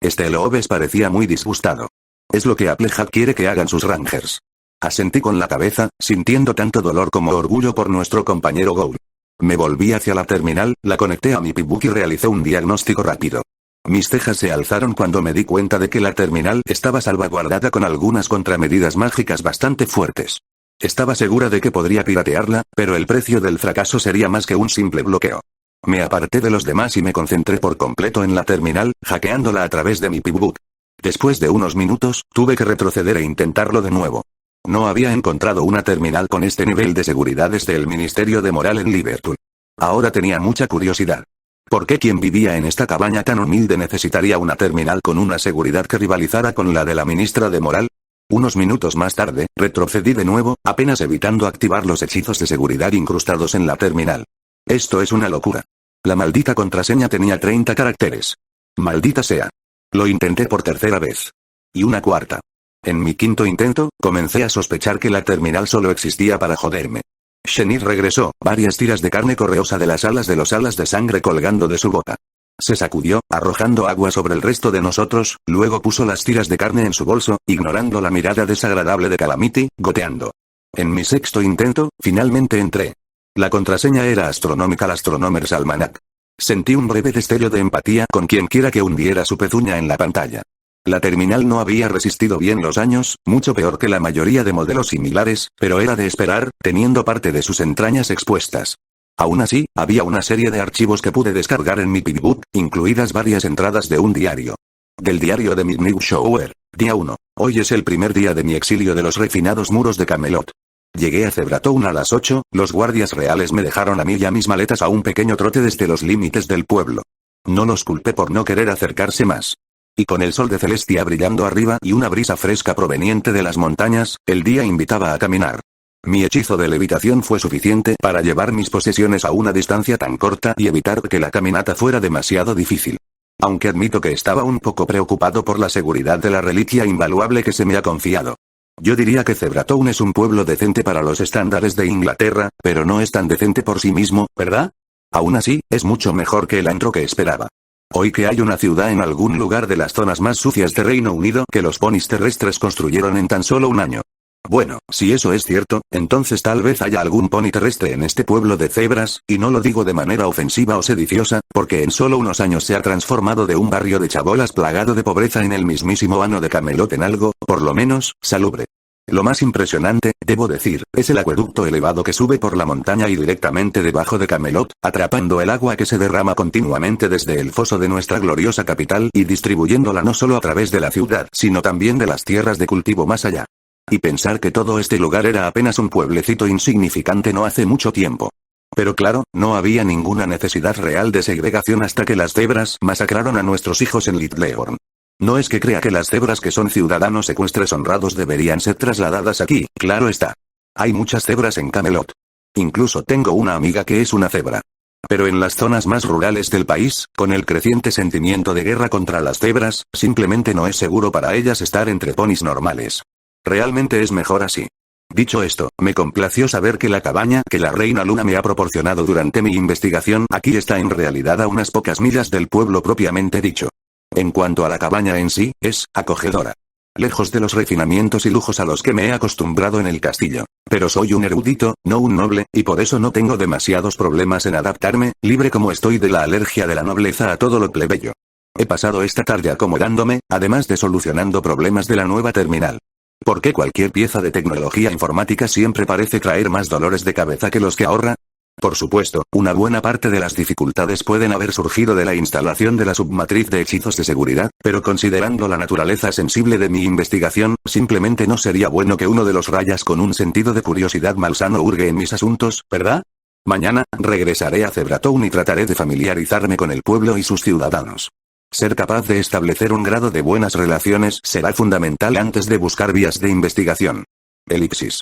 Lobes parecía muy disgustado. Es lo que Applejack quiere que hagan sus rangers. Asentí con la cabeza, sintiendo tanto dolor como orgullo por nuestro compañero Gould. Me volví hacia la terminal, la conecté a mi pibbook y realicé un diagnóstico rápido. Mis cejas se alzaron cuando me di cuenta de que la terminal estaba salvaguardada con algunas contramedidas mágicas bastante fuertes. Estaba segura de que podría piratearla, pero el precio del fracaso sería más que un simple bloqueo. Me aparté de los demás y me concentré por completo en la terminal, hackeándola a través de mi pibbook. Después de unos minutos, tuve que retroceder e intentarlo de nuevo. No había encontrado una terminal con este nivel de seguridad desde el Ministerio de Moral en Liverpool. Ahora tenía mucha curiosidad. ¿Por qué quien vivía en esta cabaña tan humilde necesitaría una terminal con una seguridad que rivalizara con la de la ministra de Moral? Unos minutos más tarde, retrocedí de nuevo, apenas evitando activar los hechizos de seguridad incrustados en la terminal. Esto es una locura. La maldita contraseña tenía 30 caracteres. Maldita sea. Lo intenté por tercera vez. Y una cuarta. En mi quinto intento, comencé a sospechar que la terminal solo existía para joderme. Shenir regresó, varias tiras de carne correosa de las alas de sangre colgando de su boca. Se sacudió, arrojando agua sobre el resto de nosotros, luego puso las tiras de carne en su bolso, ignorando la mirada desagradable de Calamity, goteando. En mi sexto intento, finalmente entré. La contraseña era Astronomical Astronomer's Almanac. Sentí un breve destello de empatía con quien quiera que hundiera su pezuña en la pantalla. La terminal no había resistido bien los años, mucho peor que la mayoría de modelos similares, pero era de esperar, teniendo parte de sus entrañas expuestas. Aún así, había una serie de archivos que pude descargar en mi pibbook, incluidas varias entradas de un diario. Del diario de Midnight Shower, día 1. Hoy es el primer día de mi exilio de los refinados muros de Camelot. Llegué a Zebratown a las 8, los guardias reales me dejaron a mí y a mis maletas a un pequeño trote desde los límites del pueblo. No los culpé por no querer acercarse más. Y con el sol de Celestia brillando arriba y una brisa fresca proveniente de las montañas, el día invitaba a caminar. Mi hechizo de levitación fue suficiente para llevar mis posesiones a una distancia tan corta y evitar que la caminata fuera demasiado difícil. Aunque admito que estaba un poco preocupado por la seguridad de la reliquia invaluable que se me ha confiado. Yo diría que Zebratown es un pueblo decente para los estándares de Inglaterra, pero no es tan decente por sí mismo, ¿verdad? Aún así, es mucho mejor que el antro que esperaba. Hoy que hay una ciudad en algún lugar de las zonas más sucias de Reino Unido que los ponis terrestres construyeron en tan solo un año. Bueno, si eso es cierto, entonces tal vez haya algún pony terrestre en este pueblo de cebras, y no lo digo de manera ofensiva o sediciosa, porque en solo unos años se ha transformado de un barrio de chabolas plagado de pobreza en el mismísimo ano de Camelot en algo, por lo menos, salubre. Lo más impresionante, debo decir, es el acueducto elevado que sube por la montaña y directamente debajo de Camelot, atrapando el agua que se derrama continuamente desde el foso de nuestra gloriosa capital y distribuyéndola no solo a través de la ciudad, sino también de las tierras de cultivo más allá. Y pensar que todo este lugar era apenas un pueblecito insignificante no hace mucho tiempo. Pero claro, no había ninguna necesidad real de segregación hasta que las cebras masacraron a nuestros hijos en Littlehorn. No es que crea que las cebras que son ciudadanos ecuestres honrados deberían ser trasladadas aquí, claro está. Hay muchas cebras en Camelot. Incluso tengo una amiga que es una cebra. Pero en las zonas más rurales del país, con el creciente sentimiento de guerra contra las cebras, simplemente no es seguro para ellas estar entre ponis normales. Realmente es mejor así. Dicho esto, me complació saber que la cabaña que la Reina Luna me ha proporcionado durante mi investigación aquí está en realidad a unas pocas millas del pueblo propiamente dicho. En cuanto a la cabaña en sí, es acogedora. Lejos de los refinamientos y lujos a los que me he acostumbrado en el castillo. Pero soy un erudito, no un noble, y por eso no tengo demasiados problemas en adaptarme, libre como estoy de la alergia de la nobleza a todo lo plebeyo. He pasado esta tarde acomodándome, además de solucionando problemas de la nueva terminal. ¿Por qué cualquier pieza de tecnología informática siempre parece traer más dolores de cabeza que los que ahorra? Por supuesto, una buena parte de las dificultades pueden haber surgido de la instalación de la submatriz de hechizos de seguridad, pero considerando la naturaleza sensible de mi investigación, simplemente no sería bueno que uno de los rayas con un sentido de curiosidad malsano hurgue en mis asuntos, ¿verdad? Mañana, regresaré a Zebratown y trataré de familiarizarme con el pueblo y sus ciudadanos. Ser capaz de establecer un grado de buenas relaciones será fundamental antes de buscar vías de investigación. Elipsis.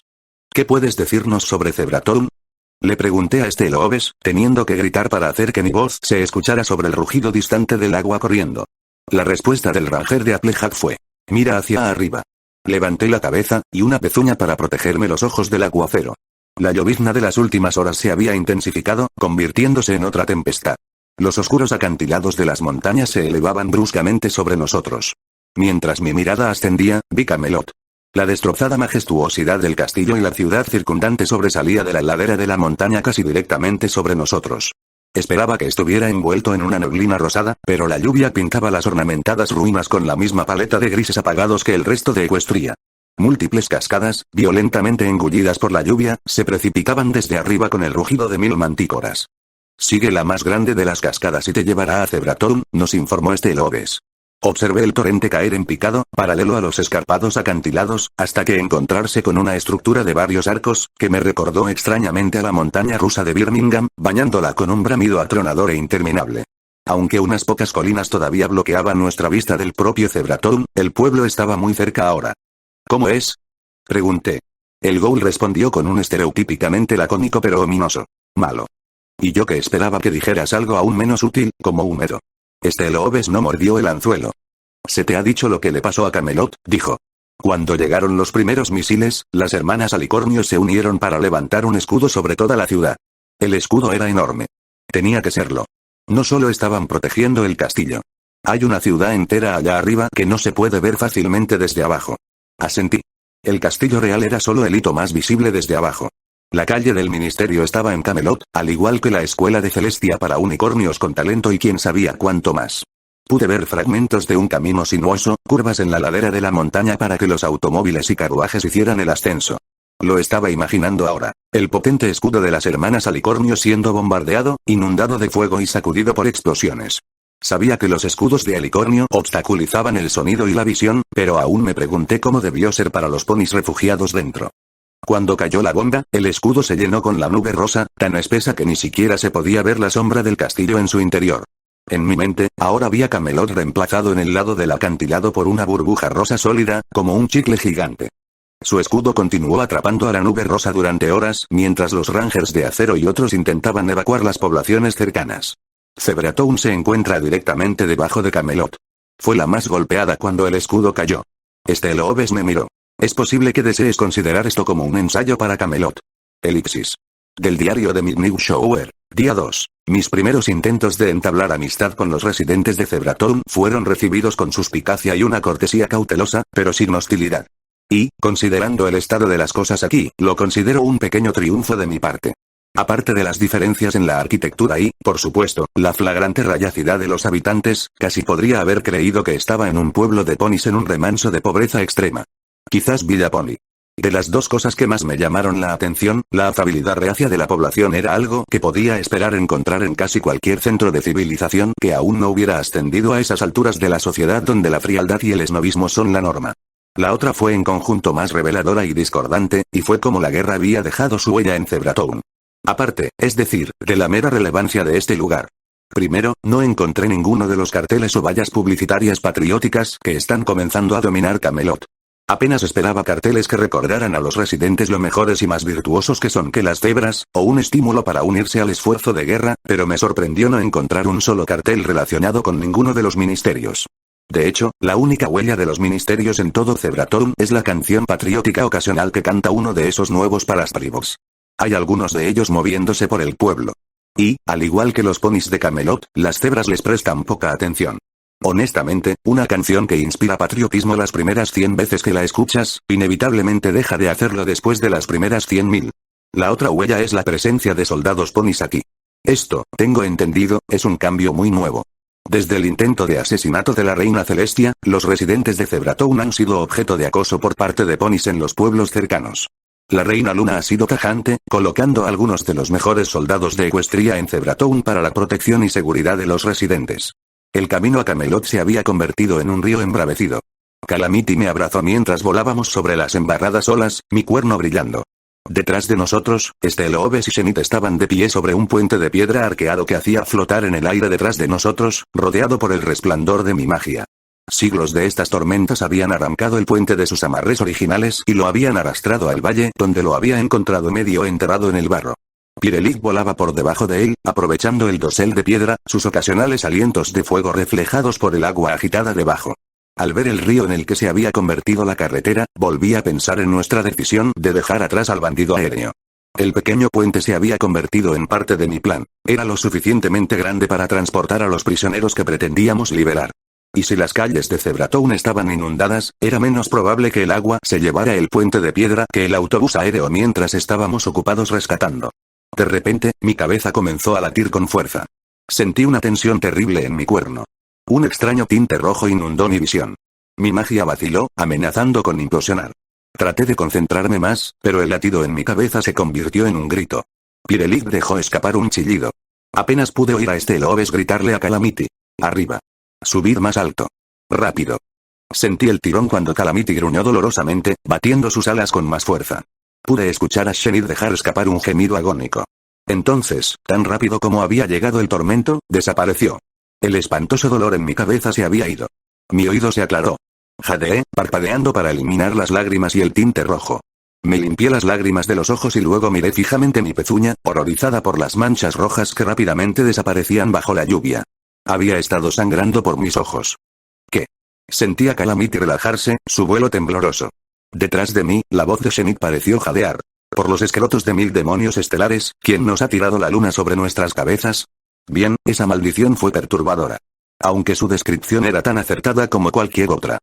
¿Qué puedes decirnos sobre Zebratown? Le pregunté a Estelle Oves, teniendo que gritar para hacer que mi voz se escuchara sobre el rugido distante del agua corriendo. La respuesta del ranger de Applejack fue: mira hacia arriba. Levanté la cabeza, y una pezuña para protegerme los ojos del aguacero. La llovizna de las últimas horas se había intensificado, convirtiéndose en otra tempestad. Los oscuros acantilados de las montañas se elevaban bruscamente sobre nosotros. Mientras mi mirada ascendía, vi Camelot. La destrozada majestuosidad del castillo y la ciudad circundante sobresalía de la ladera de la montaña casi directamente sobre nosotros. Esperaba que estuviera envuelto en una neblina rosada, pero la lluvia pintaba las ornamentadas ruinas con la misma paleta de grises apagados que el resto de Equestria. Múltiples cascadas, violentamente engullidas por la lluvia, se precipitaban desde arriba con el rugido de 1000 mantícoras. Sigue la más grande de las cascadas y te llevará a Zebratown, nos informó Lobes. Observé el torrente caer en picado, paralelo a los escarpados acantilados, hasta que encontrarse con una estructura de varios arcos, que me recordó extrañamente a la montaña rusa de Birmingham, bañándola con un bramido atronador e interminable. Aunque unas pocas colinas todavía bloqueaban nuestra vista del propio Zebratown, el pueblo estaba muy cerca ahora. ¿Cómo es? Pregunté. El Ghoul respondió con un estereotípicamente lacónico pero ominoso. Malo. Y yo que esperaba que dijeras algo aún menos útil, como húmedo. Lobes no mordió el anzuelo. «¿Se te ha dicho lo que le pasó a Camelot?», dijo. Cuando llegaron los primeros misiles, las hermanas Alicornio se unieron para levantar un escudo sobre toda la ciudad. El escudo era enorme. Tenía que serlo. No solo estaban protegiendo el castillo. Hay una ciudad entera allá arriba que no se puede ver fácilmente desde abajo. Asentí. El castillo real era solo el hito más visible desde abajo. La calle del ministerio estaba en Camelot, al igual que la escuela de Celestia para unicornios con talento y quién sabía cuánto más. Pude ver fragmentos de un camino sinuoso, curvas en la ladera de la montaña para que los automóviles y carruajes hicieran el ascenso. Lo estaba imaginando ahora, el potente escudo de las hermanas Alicornio siendo bombardeado, inundado de fuego y sacudido por explosiones. Sabía que los escudos de Alicornio obstaculizaban el sonido y la visión, pero aún me pregunté cómo debió ser para los ponis refugiados dentro. Cuando cayó la bomba, el escudo se llenó con la nube rosa, tan espesa que ni siquiera se podía ver la sombra del castillo en su interior. En mi mente, ahora vi a Camelot reemplazado en el lado del acantilado por una burbuja rosa sólida, como un chicle gigante. Su escudo continuó atrapando a la nube rosa durante horas, mientras los Rangers de acero y otros intentaban evacuar las poblaciones cercanas. Zebratown se encuentra directamente debajo de Camelot. Fue la más golpeada cuando el escudo cayó. Lobes me miró. Es posible que desees considerar esto como un ensayo para Camelot. Elipsis. Del diario de Midnight Shower, día 2. Mis primeros intentos de entablar amistad con los residentes de Zebratown fueron recibidos con suspicacia y una cortesía cautelosa, pero sin hostilidad. Y, considerando el estado de las cosas aquí, lo considero un pequeño triunfo de mi parte. Aparte de las diferencias en la arquitectura y, por supuesto, la flagrante rayacidad de los habitantes, casi podría haber creído que estaba en un pueblo de ponis en un remanso de pobreza extrema. Quizás Villa Pony. De las dos cosas que más me llamaron la atención, la afabilidad reacia de la población era algo que podía esperar encontrar en casi cualquier centro de civilización que aún no hubiera ascendido a esas alturas de la sociedad donde la frialdad y el esnovismo son la norma. La otra fue en conjunto más reveladora y discordante, y fue como la guerra había dejado su huella en Zebratown. Aparte, es decir, de la mera relevancia de este lugar. Primero, no encontré ninguno de los carteles o vallas publicitarias patrióticas que están comenzando a dominar Camelot. Apenas esperaba carteles que recordaran a los residentes lo mejores y más virtuosos que son que las cebras, o un estímulo para unirse al esfuerzo de guerra, pero me sorprendió no encontrar un solo cartel relacionado con ninguno de los ministerios. De hecho, la única huella de los ministerios en todo Zebratown es la canción patriótica ocasional que canta uno de esos nuevos parastribos. Hay algunos de ellos moviéndose por el pueblo. Y, al igual que los ponis de Camelot, las cebras les prestan poca atención. Honestamente, una canción que inspira patriotismo las primeras 100 veces que la escuchas, inevitablemente deja de hacerlo después de las primeras 100.000. La otra huella es la presencia de soldados ponis aquí. Esto, tengo entendido, es un cambio muy nuevo. Desde el intento de asesinato de la reina Celestia, los residentes de Zebratown han sido objeto de acoso por parte de ponis en los pueblos cercanos. La reina Luna ha sido tajante, colocando a algunos de los mejores soldados de Equestria en Zebratown para la protección y seguridad de los residentes. El camino a Camelot se había convertido en un río embravecido. Calamity me abrazó mientras volábamos sobre las embarradas olas, mi cuerno brillando. Detrás de nosotros, Lobes y Zenith estaban de pie sobre un puente de piedra arqueado que hacía flotar en el aire detrás de nosotros, rodeado por el resplandor de mi magia. Siglos de estas tormentas habían arrancado el puente de sus amarres originales y lo habían arrastrado al valle, donde lo había encontrado medio enterrado en el barro. Pirelic volaba por debajo de él, aprovechando el dosel de piedra, sus ocasionales alientos de fuego reflejados por el agua agitada debajo. Al ver el río en el que se había convertido la carretera, volví a pensar en nuestra decisión de dejar atrás al bandido aéreo. El pequeño puente se había convertido en parte de mi plan. Era lo suficientemente grande para transportar a los prisioneros que pretendíamos liberar. Y si las calles de Zebratown estaban inundadas, era menos probable que el agua se llevara el puente de piedra que el autobús aéreo mientras estábamos ocupados rescatando. De repente, mi cabeza comenzó a latir con fuerza. Sentí una tensión terrible en mi cuerno. Un extraño tinte rojo inundó mi visión. Mi magia vaciló, amenazando con implosionar. Traté de concentrarme más, pero el latido en mi cabeza se convirtió en un grito. Pirelic dejó escapar un chillido. Apenas pude oír a Lobes gritarle a Calamity. Arriba. Subid más alto. Rápido. Sentí el tirón cuando Calamity gruñó dolorosamente, batiendo sus alas con más fuerza. Pude escuchar a Shenid dejar escapar un gemido agónico. Entonces, tan rápido como había llegado el tormento, desapareció. El espantoso dolor en mi cabeza se había ido. Mi oído se aclaró. Jadeé, parpadeando para eliminar las lágrimas y el tinte rojo. Me limpié las lágrimas de los ojos y luego miré fijamente mi pezuña, horrorizada por las manchas rojas que rápidamente desaparecían bajo la lluvia. Había estado sangrando por mis ojos. ¿Qué? Sentí a Calamity relajarse, su vuelo tembloroso. Detrás de mí, la voz de Shenid pareció jadear. Por los escrotos de 1000 demonios estelares, ¿quién nos ha tirado la luna sobre nuestras cabezas? Bien, esa maldición fue perturbadora. Aunque su descripción era tan acertada como cualquier otra.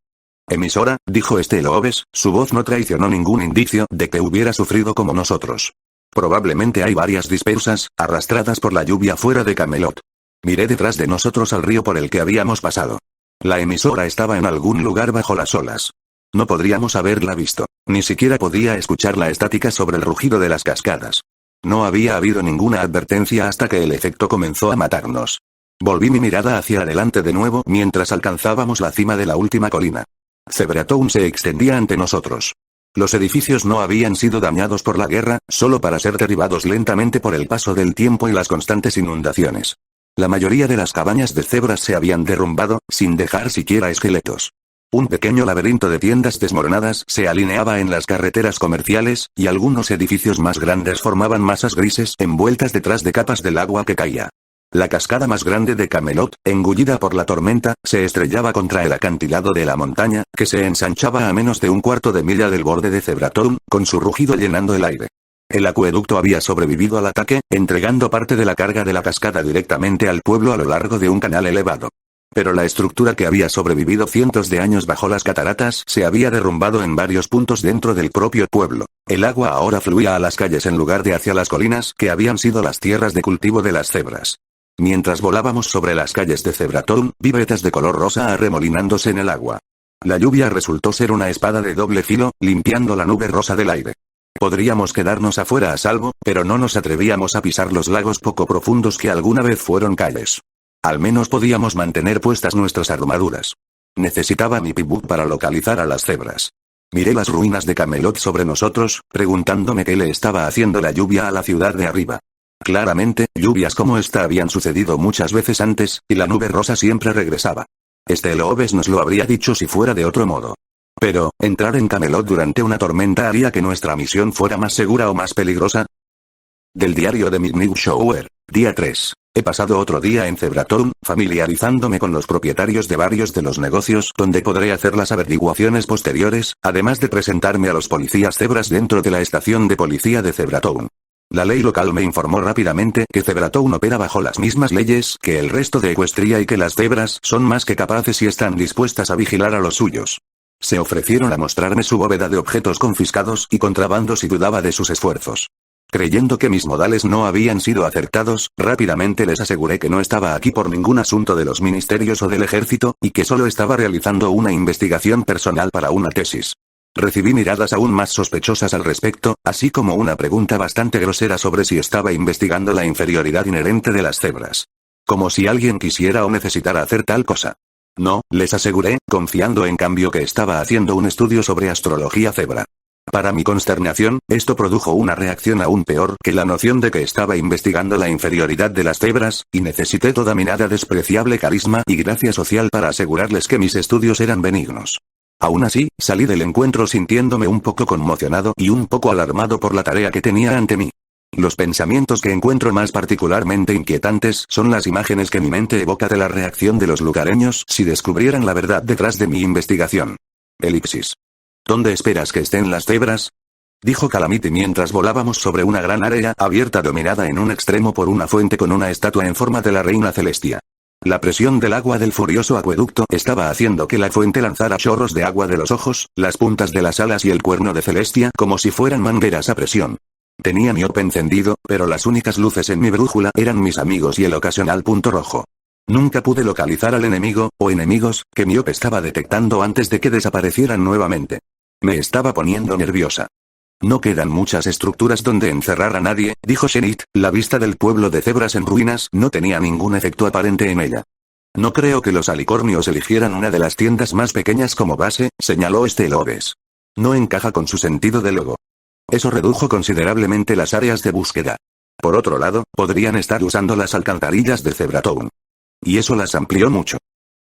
Emisora, dijo Lobes, su voz no traicionó ningún indicio de que hubiera sufrido como nosotros. Probablemente hay varias dispersas, arrastradas por la lluvia fuera de Camelot. Miré detrás de nosotros al río por el que habíamos pasado. La emisora estaba en algún lugar bajo las olas. No podríamos haberla visto, ni siquiera podía escuchar la estática sobre el rugido de las cascadas. No había habido ninguna advertencia hasta que el efecto comenzó a matarnos. Volví mi mirada hacia adelante de nuevo mientras alcanzábamos la cima de la última colina. Zebratown se extendía ante nosotros. Los edificios no habían sido dañados por la guerra, solo para ser derribados lentamente por el paso del tiempo y las constantes inundaciones. La mayoría de las cabañas de cebras se habían derrumbado, sin dejar siquiera esqueletos. Un pequeño laberinto de tiendas desmoronadas se alineaba en las carreteras comerciales, y algunos edificios más grandes formaban masas grises envueltas detrás de capas del agua que caía. La cascada más grande de Camelot, engullida por la tormenta, se estrellaba contra el acantilado de la montaña, que se ensanchaba a menos de un cuarto de milla del borde de Zebratown, con su rugido llenando el aire. El acueducto había sobrevivido al ataque, entregando parte de la carga de la cascada directamente al pueblo a lo largo de un canal elevado. Pero la estructura que había sobrevivido cientos de años bajo las cataratas se había derrumbado en varios puntos dentro del propio pueblo. El agua ahora fluía a las calles en lugar de hacia las colinas que habían sido las tierras de cultivo de las cebras. Mientras volábamos sobre las calles de Zebratown, vi vetas de color rosa arremolinándose en el agua. La lluvia resultó ser una espada de doble filo, limpiando la nube rosa del aire. Podríamos quedarnos afuera a salvo, pero no nos atrevíamos a pisar los lagos poco profundos que alguna vez fueron calles. Al menos podíamos mantener puestas nuestras armaduras. Necesitaba mi pibuk para localizar a las cebras. Miré las ruinas de Camelot sobre nosotros, preguntándome qué le estaba haciendo la lluvia a la ciudad de arriba. Claramente, lluvias como esta habían sucedido muchas veces antes, y la nube rosa siempre regresaba. Lobes nos lo habría dicho si fuera de otro modo. Pero, ¿entrar en Camelot durante una tormenta haría que nuestra misión fuera más segura o más peligrosa? Del diario de Midnight Shower, día 3. He pasado otro día en Zebratown, familiarizándome con los propietarios de varios de los negocios donde podré hacer las averiguaciones posteriores, además de presentarme a los policías cebras dentro de la estación de policía de Zebratown. La ley local me informó rápidamente que Zebratown opera bajo las mismas leyes que el resto de Ecuestria y que las cebras son más que capaces y están dispuestas a vigilar a los suyos. Se ofrecieron a mostrarme su bóveda de objetos confiscados y contrabando si dudaba de sus esfuerzos. Creyendo que mis modales no habían sido acertados, rápidamente les aseguré que no estaba aquí por ningún asunto de los ministerios o del ejército, y que solo estaba realizando una investigación personal para una tesis. Recibí miradas aún más sospechosas al respecto, así como una pregunta bastante grosera sobre si estaba investigando la inferioridad inherente de las cebras. Como si alguien quisiera o necesitara hacer tal cosa. No, les aseguré, confiando en cambio que estaba haciendo un estudio sobre astrología cebra. Para mi consternación, esto produjo una reacción aún peor que la noción de que estaba investigando la inferioridad de las cebras, y necesité toda mi nada despreciable carisma y gracia social para asegurarles que mis estudios eran benignos. Aún así, salí del encuentro sintiéndome un poco conmocionado y un poco alarmado por la tarea que tenía ante mí. Los pensamientos que encuentro más particularmente inquietantes son las imágenes que mi mente evoca de la reacción de los lugareños si descubrieran la verdad detrás de mi investigación. Elipsis. ¿Dónde esperas que estén las cebras? Dijo Calamity mientras volábamos sobre una gran área abierta dominada en un extremo por una fuente con una estatua en forma de la reina Celestia. La presión del agua del furioso acueducto estaba haciendo que la fuente lanzara chorros de agua de los ojos, las puntas de las alas y el cuerno de Celestia como si fueran mangueras a presión. Tenía mi OP encendido, pero las únicas luces en mi brújula eran mis amigos y el ocasional punto rojo. Nunca pude localizar al enemigo, o enemigos, que mi OP estaba detectando antes de que desaparecieran nuevamente. Me estaba poniendo nerviosa. No quedan muchas estructuras donde encerrar a nadie, dijo Shenit, la vista del pueblo de cebras en ruinas no tenía ningún efecto aparente en ella. No creo que los alicornios eligieran una de las tiendas más pequeñas como base, señaló Lobes. No encaja con su sentido de logo. Eso redujo considerablemente las áreas de búsqueda. Por otro lado, podrían estar usando las alcantarillas de Zebratown. Y eso las amplió mucho.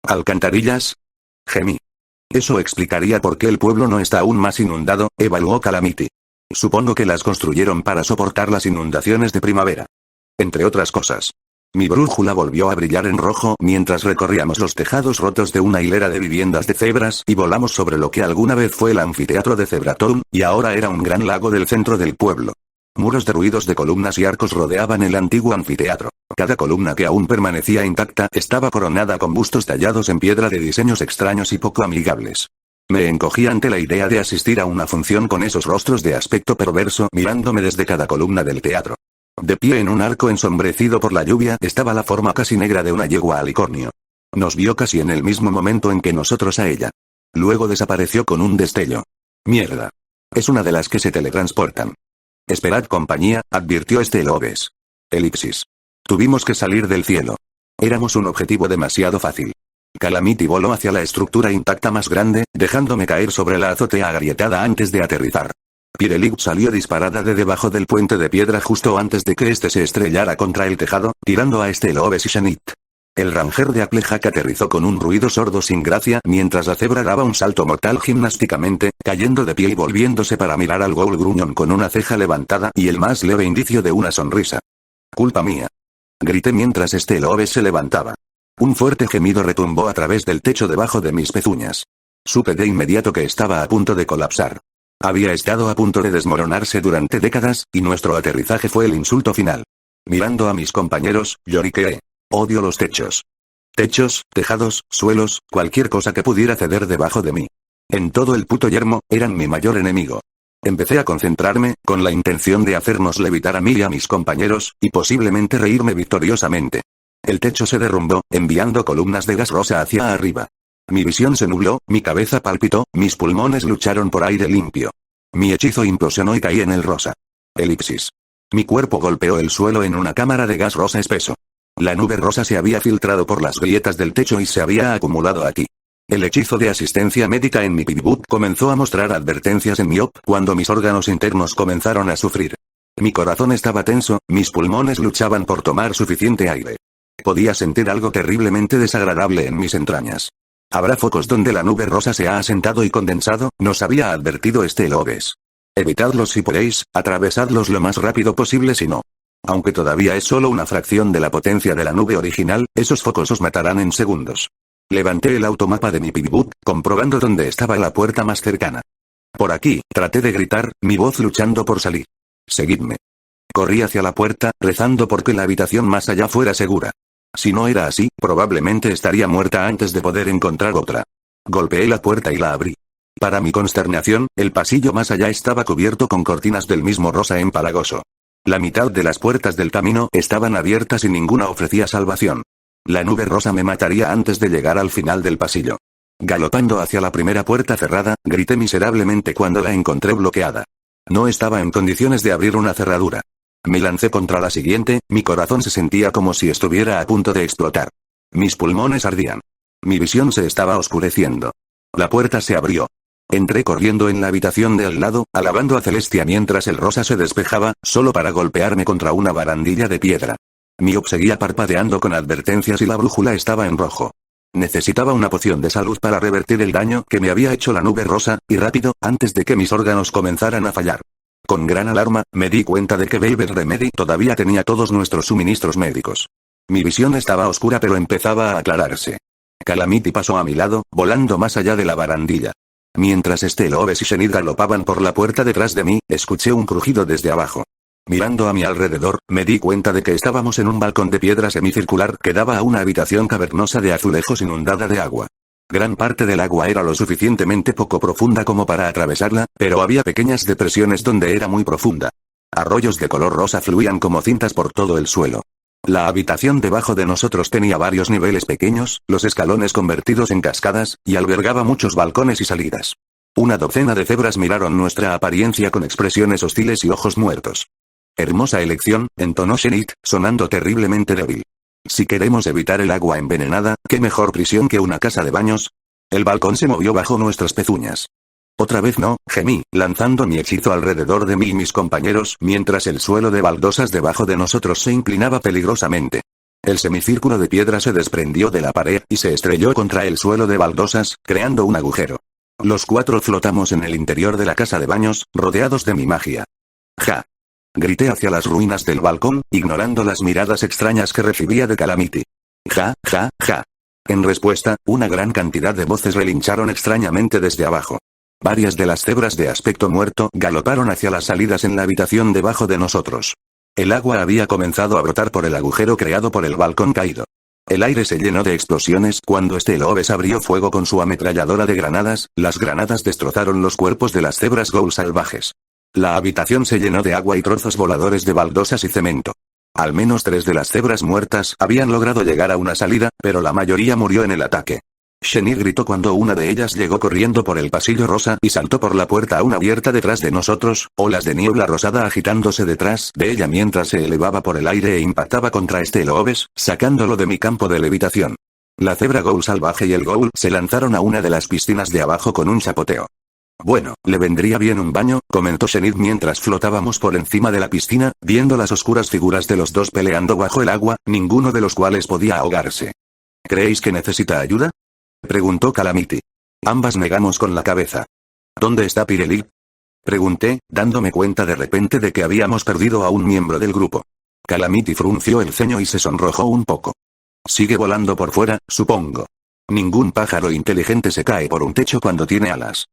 ¿Alcantarillas? Gemí. Eso explicaría por qué el pueblo no está aún más inundado, evaluó Calamity. Supongo que las construyeron para soportar las inundaciones de primavera. Entre otras cosas. Mi brújula volvió a brillar en rojo mientras recorríamos los tejados rotos de una hilera de viviendas de cebras y volamos sobre lo que alguna vez fue el anfiteatro de Zebratown, y ahora era un gran lago del centro del pueblo. Muros derruidos de columnas y arcos rodeaban el antiguo anfiteatro. Cada columna que aún permanecía intacta estaba coronada con bustos tallados en piedra de diseños extraños y poco amigables. Me encogí ante la idea de asistir a una función con esos rostros de aspecto perverso mirándome desde cada columna del teatro. De pie en un arco ensombrecido por la lluvia estaba la forma casi negra de una yegua alicornio. Nos vio casi en el mismo momento en que nosotros a ella. Luego desapareció con un destello. Mierda. Es una de las que se teletransportan. Esperad compañía, advirtió Lobes. Elipsis. Tuvimos que salir del cielo. Éramos un objetivo demasiado fácil. Calamity voló hacia la estructura intacta más grande, dejándome caer sobre la azotea agrietada antes de aterrizar. Pirelli salió disparada de debajo del puente de piedra justo antes de que este se estrellara contra el tejado, tirando a Lobes y Shenit. El ranger de Applejack aterrizó con un ruido sordo sin gracia mientras la cebra daba un salto mortal gimnásticamente, cayendo de pie y volviéndose para mirar al Ghoul gruñón con una ceja levantada y el más leve indicio de una sonrisa. Culpa mía. Grité mientras Lobes se levantaba. Un fuerte gemido retumbó a través del techo debajo de mis pezuñas. Supe de inmediato que estaba a punto de colapsar. Había estado a punto de desmoronarse durante décadas, y nuestro aterrizaje fue el insulto final. Mirando a mis compañeros, lloriqueé. Odio los techos. Techos, tejados, suelos, cualquier cosa que pudiera ceder debajo de mí. En todo el puto yermo, eran mi mayor enemigo. Empecé a concentrarme, con la intención de hacernos levitar a mí y a mis compañeros, y posiblemente reírme victoriosamente. El techo se derrumbó, enviando columnas de gas rosa hacia arriba. Mi visión se nubló, mi cabeza palpitó, mis pulmones lucharon por aire limpio. Mi hechizo implosionó y caí en el rosa. Elipsis. Mi cuerpo golpeó el suelo en una cámara de gas rosa espeso. La nube rosa se había filtrado por las grietas del techo y se había acumulado aquí. El hechizo de asistencia médica en mi pibboot comenzó a mostrar advertencias en mi OP cuando mis órganos internos comenzaron a sufrir. Mi corazón estaba tenso, mis pulmones luchaban por tomar suficiente aire. Podía sentir algo terriblemente desagradable en mis entrañas. ¿Habrá focos donde la nube rosa se ha asentado y condensado? Nos había advertido Lobes. Evitadlos si podéis, atravesadlos lo más rápido posible si no. Aunque todavía es solo una fracción de la potencia de la nube original, esos focos os matarán en segundos. Levanté el automapa de mi pibboot, comprobando dónde estaba la puerta más cercana. Por aquí, traté de gritar, mi voz luchando por salir. Seguidme. Corrí hacia la puerta, rezando porque la habitación más allá fuera segura. Si no era así, probablemente estaría muerta antes de poder encontrar otra. Golpeé la puerta y la abrí. Para mi consternación, el pasillo más allá estaba cubierto con cortinas del mismo rosa empalagoso. La mitad de las puertas del camino estaban abiertas y ninguna ofrecía salvación. La nube rosa me mataría antes de llegar al final del pasillo. Galopando hacia la primera puerta cerrada, grité miserablemente cuando la encontré bloqueada. No estaba en condiciones de abrir una cerradura. Me lancé contra la siguiente, mi corazón se sentía como si estuviera a punto de explotar. Mis pulmones ardían. Mi visión se estaba oscureciendo. La puerta se abrió. Entré corriendo en la habitación de al lado, alabando a Celestia mientras el rosa se despejaba, solo para golpearme contra una barandilla de piedra. Mi OP seguía parpadeando con advertencias y la brújula estaba en rojo. Necesitaba una poción de salud para revertir el daño que me había hecho la nube rosa, y rápido, antes de que mis órganos comenzaran a fallar. Con gran alarma, me di cuenta de que Baby Remedy todavía tenía todos nuestros suministros médicos. Mi visión estaba oscura pero empezaba a aclararse. Calamity pasó a mi lado, volando más allá de la barandilla. Mientras Lobes y Shenit galopaban por la puerta detrás de mí, escuché un crujido desde abajo. Mirando a mi alrededor, me di cuenta de que estábamos en un balcón de piedra semicircular que daba a una habitación cavernosa de azulejos inundada de agua. Gran parte del agua era lo suficientemente poco profunda como para atravesarla, pero había pequeñas depresiones donde era muy profunda. Arroyos de color rosa fluían como cintas por todo el suelo. La habitación debajo de nosotros tenía varios niveles pequeños, los escalones convertidos en cascadas, y albergaba muchos balcones y salidas. Una docena de cebras miraron nuestra apariencia con expresiones hostiles y ojos muertos. Hermosa elección, entonó Shenit, sonando terriblemente débil. Si queremos evitar el agua envenenada, ¿qué mejor prisión que una casa de baños? El balcón se movió bajo nuestras pezuñas. Otra vez no, gemí, lanzando mi hechizo alrededor de mí y mis compañeros, mientras el suelo de baldosas debajo de nosotros se inclinaba peligrosamente. El semicírculo de piedra se desprendió de la pared y se estrelló contra el suelo de baldosas, creando un agujero. Los 4 flotamos en el interior de la casa de baños, rodeados de mi magia. ¡Ja! Grité hacia las ruinas del balcón, ignorando las miradas extrañas que recibía de Calamity. ¡Ja, ja, ja! En respuesta, una gran cantidad de voces relincharon extrañamente desde abajo. Varias de las cebras de aspecto muerto galoparon hacia las salidas en la habitación debajo de nosotros. El agua había comenzado a brotar por el agujero creado por el balcón caído. El aire se llenó de explosiones cuando Steelobes abrió fuego con su ametralladora de granadas. Las granadas destrozaron los cuerpos de las cebras ghoul salvajes. La habitación se llenó de agua y trozos voladores de baldosas y cemento. Al menos 3 de las cebras muertas habían logrado llegar a una salida, pero la mayoría murió en el ataque. Shenny gritó cuando una de ellas llegó corriendo por el pasillo rosa y saltó por la puerta aún abierta detrás de nosotros, olas de niebla rosada agitándose detrás de ella mientras se elevaba por el aire e impactaba contra Steelobes, sacándolo de mi campo de levitación. La cebra ghoul salvaje y el ghoul se lanzaron a una de las piscinas de abajo con un chapoteo. Bueno, le vendría bien un baño, comentó Shenid mientras flotábamos por encima de la piscina, viendo las oscuras figuras de los dos peleando bajo el agua, ninguno de los cuales podía ahogarse. ¿Creéis que necesita ayuda?, preguntó Calamity. Ambas negamos con la cabeza. ¿Dónde está Pirelli?, pregunté, dándome cuenta de repente de que habíamos perdido a un miembro del grupo. Calamity frunció el ceño y se sonrojó un poco. Sigue volando por fuera, supongo. Ningún pájaro inteligente se cae por un techo cuando tiene alas.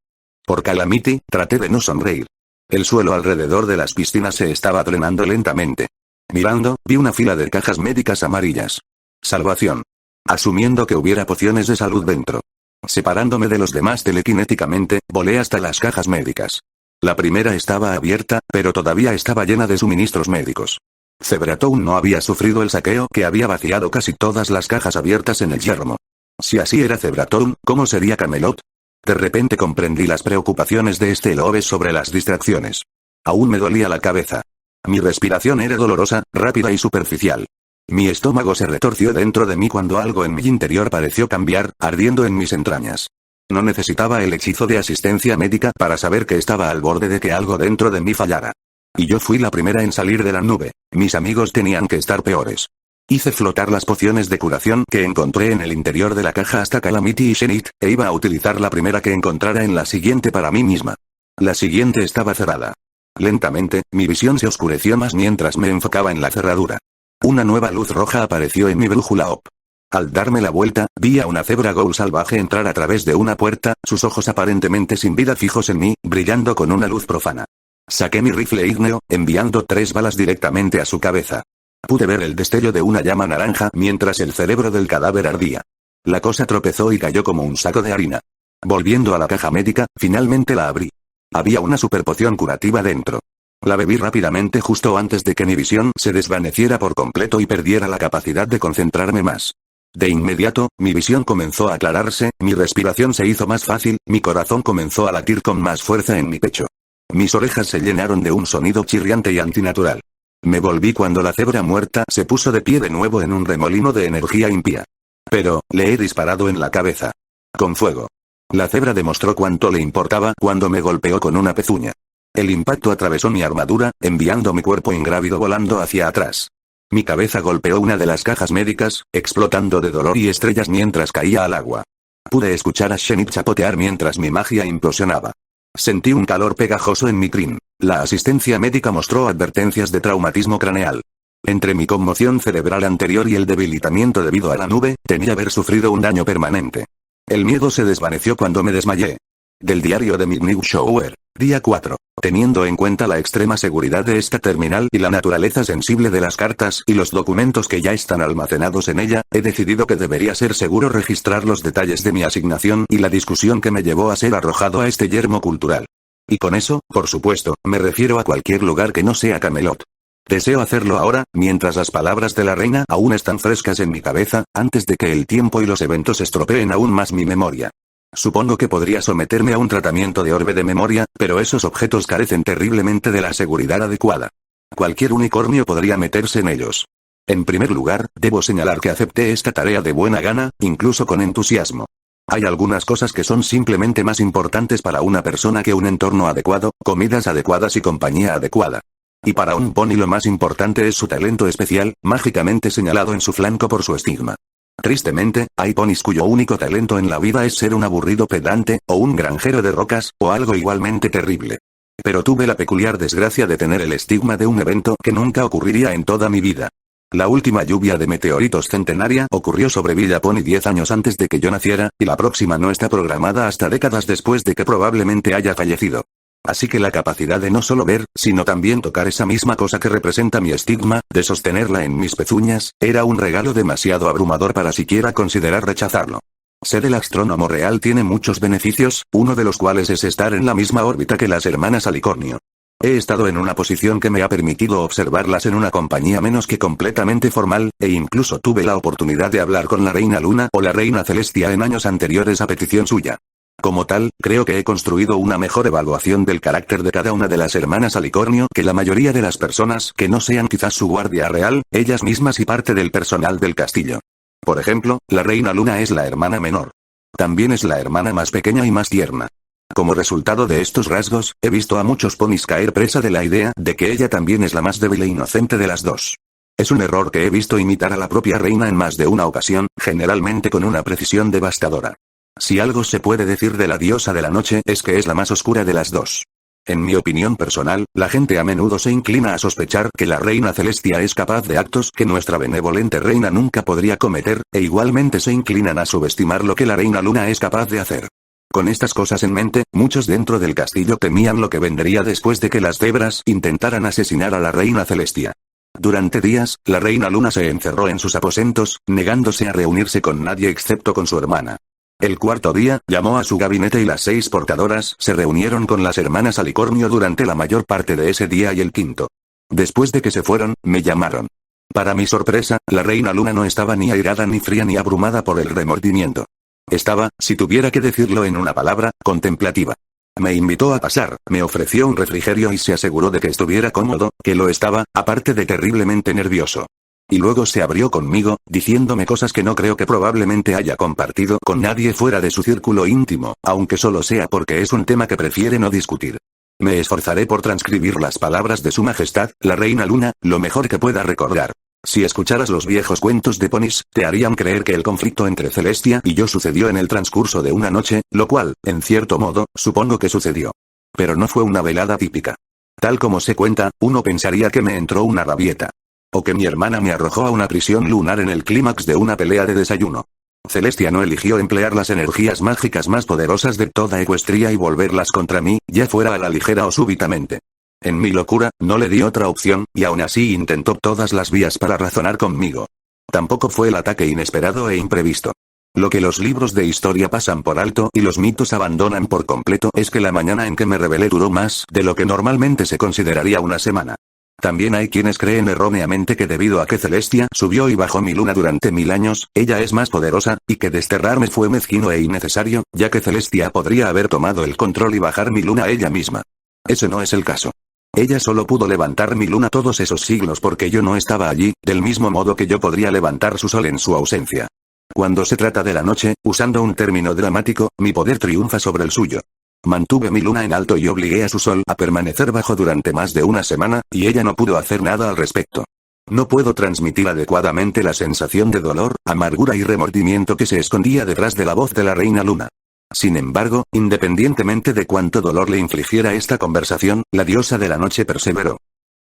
Por Calamity, traté de no sonreír. El suelo alrededor de las piscinas se estaba drenando lentamente. Mirando, vi una fila de cajas médicas amarillas. Salvación. Asumiendo que hubiera pociones de salud dentro. Separándome de los demás telequinéticamente, volé hasta las cajas médicas. La primera estaba abierta, pero todavía estaba llena de suministros médicos. Zebratown no había sufrido el saqueo que había vaciado casi todas las cajas abiertas en el yermo. Si así era Zebratown, ¿cómo sería Camelot? De repente comprendí las preocupaciones de Steelobes sobre las distracciones. Aún me dolía la cabeza. Mi respiración era dolorosa, rápida y superficial. Mi estómago se retorció dentro de mí cuando algo en mi interior pareció cambiar, ardiendo en mis entrañas. No necesitaba el hechizo de asistencia médica para saber que estaba al borde de que algo dentro de mí fallara. Y yo fui la primera en salir de la nube. Mis amigos tenían que estar peores. Hice flotar las pociones de curación que encontré en el interior de la caja hasta Calamity y Shenit, e iba a utilizar la primera que encontrara en la siguiente para mí misma. La siguiente estaba cerrada. Lentamente, mi visión se oscureció más mientras me enfocaba en la cerradura. Una nueva luz roja apareció en mi brújula op. Al darme la vuelta, vi a una cebra ghoul salvaje entrar a través de una puerta, sus ojos aparentemente sin vida fijos en mí, brillando con una luz profana. Saqué mi rifle ígneo, enviando 3 balas directamente a su cabeza. Pude ver el destello de una llama naranja mientras el cerebro del cadáver ardía. La cosa tropezó y cayó como un saco de harina. Volviendo a la caja médica, finalmente la abrí. Había una superpoción curativa dentro. La bebí rápidamente justo antes de que mi visión se desvaneciera por completo y perdiera la capacidad de concentrarme más. De inmediato, mi visión comenzó a aclararse, mi respiración se hizo más fácil, mi corazón comenzó a latir con más fuerza en mi pecho. Mis orejas se llenaron de un sonido chirriante y antinatural. Me volví cuando la cebra muerta se puso de pie de nuevo en un remolino de energía impía. Pero, le he disparado en la cabeza. Con fuego. La cebra demostró cuánto le importaba cuando me golpeó con una pezuña. El impacto atravesó mi armadura, enviando mi cuerpo ingrávido volando hacia atrás. Mi cabeza golpeó una de las cajas médicas, explotando de dolor y estrellas mientras caía al agua. Pude escuchar a Shenit chapotear mientras mi magia implosionaba. Sentí un calor pegajoso en mi crin. La asistencia médica mostró advertencias de traumatismo craneal. Entre mi conmoción cerebral anterior y el debilitamiento debido a la nube, temía haber sufrido un daño permanente. El miedo se desvaneció cuando me desmayé. Del diario de Midnight Shower. Día 4. Teniendo en cuenta la extrema seguridad de esta terminal y la naturaleza sensible de las cartas y los documentos que ya están almacenados en ella, he decidido que debería ser seguro registrar los detalles de mi asignación y la discusión que me llevó a ser arrojado a este yermo cultural. Y con eso, por supuesto, me refiero a cualquier lugar que no sea Camelot. Deseo hacerlo ahora, mientras las palabras de la reina aún están frescas en mi cabeza, antes de que el tiempo y los eventos estropeen aún más mi memoria. Supongo que podría someterme a un tratamiento de orbe de memoria, pero esos objetos carecen terriblemente de la seguridad adecuada. Cualquier unicornio podría meterse en ellos. En primer lugar, debo señalar que acepté esta tarea de buena gana, incluso con entusiasmo. Hay algunas cosas que son simplemente más importantes para una persona que un entorno adecuado, comidas adecuadas y compañía adecuada. Y para un pony lo más importante es su talento especial, mágicamente señalado en su flanco por su estigma. Tristemente, hay ponis cuyo único talento en la vida es ser un aburrido pedante, o un granjero de rocas, o algo igualmente terrible. Pero tuve la peculiar desgracia de tener el estigma de un evento que nunca ocurriría en toda mi vida. La última lluvia de meteoritos centenaria ocurrió sobre Villa Pony 10 años antes de que yo naciera, y la próxima no está programada hasta décadas después de que probablemente haya fallecido. Así que la capacidad de no solo ver, sino también tocar esa misma cosa que representa mi estigma, de sostenerla en mis pezuñas, era un regalo demasiado abrumador para siquiera considerar rechazarlo. Ser el astrónomo real tiene muchos beneficios, uno de los cuales es estar en la misma órbita que las hermanas Alicornio. He estado en una posición que me ha permitido observarlas en una compañía menos que completamente formal, e incluso tuve la oportunidad de hablar con la Reina Luna o la Reina Celestia en años anteriores a petición suya. Como tal, creo que he construido una mejor evaluación del carácter de cada una de las hermanas Alicornio que la mayoría de las personas que no sean quizás su guardia real, ellas mismas y parte del personal del castillo. Por ejemplo, la Reina Luna es la hermana menor. También es la hermana más pequeña y más tierna. Como resultado de estos rasgos, he visto a muchos ponis caer presa de la idea de que ella también es la más débil e inocente de las dos. Es un error que he visto imitar a la propia reina en más de una ocasión, generalmente con una precisión devastadora. Si algo se puede decir de la diosa de la noche es que es la más oscura de las dos. En mi opinión personal, la gente a menudo se inclina a sospechar que la reina Celestia es capaz de actos que nuestra benevolente reina nunca podría cometer, e igualmente se inclinan a subestimar lo que la reina Luna es capaz de hacer. Con estas cosas en mente, muchos dentro del castillo temían lo que vendría después de que las cebras intentaran asesinar a la reina Celestia. Durante días, la reina Luna se encerró en sus aposentos, negándose a reunirse con nadie excepto con su hermana. El cuarto día, llamó a su gabinete y las 6 portadoras se reunieron con las hermanas Alicornio durante la mayor parte de ese día y el quinto. Después de que se fueron, me llamaron. Para mi sorpresa, la reina Luna no estaba ni airada ni fría ni abrumada por el remordimiento. Estaba, si tuviera que decirlo en una palabra, contemplativa. Me invitó a pasar, me ofreció un refrigerio y se aseguró de que estuviera cómodo, que lo estaba, aparte de terriblemente nervioso. Y luego se abrió conmigo, diciéndome cosas que no creo que probablemente haya compartido con nadie fuera de su círculo íntimo, aunque solo sea porque es un tema que prefiere no discutir. Me esforzaré por transcribir las palabras de Su Majestad, la Reina Luna, lo mejor que pueda recordar. Si escucharas los viejos cuentos de ponis, te harían creer que el conflicto entre Celestia y yo sucedió en el transcurso de una noche, lo cual, en cierto modo, supongo que sucedió. Pero no fue una velada típica. Tal como se cuenta, uno pensaría que me entró una rabieta. O que mi hermana me arrojó a una prisión lunar en el clímax de una pelea de desayuno. Celestia no eligió emplear las energías mágicas más poderosas de toda Ecuestria y volverlas contra mí, ya fuera a la ligera o súbitamente. En mi locura, no le di otra opción, y aún así intentó todas las vías para razonar conmigo. Tampoco fue el ataque inesperado e imprevisto. Lo que los libros de historia pasan por alto y los mitos abandonan por completo es que la mañana en que me rebelé duró más de lo que normalmente se consideraría una semana. También hay quienes creen erróneamente que debido a que Celestia subió y bajó mi luna durante 1000 años, ella es más poderosa, y que desterrarme fue mezquino e innecesario, ya que Celestia podría haber tomado el control y bajar mi luna ella misma. Ese no es el caso. Ella solo pudo levantar mi luna todos esos siglos porque yo no estaba allí, del mismo modo que yo podría levantar su sol en su ausencia. Cuando se trata de la noche, usando un término dramático, mi poder triunfa sobre el suyo. Mantuve mi luna en alto y obligué a su sol a permanecer bajo durante más de una semana, y ella no pudo hacer nada al respecto. No puedo transmitir adecuadamente la sensación de dolor, amargura y remordimiento que se escondía detrás de la voz de la Reina Luna. Sin embargo, independientemente de cuánto dolor le infligiera esta conversación, la diosa de la noche perseveró.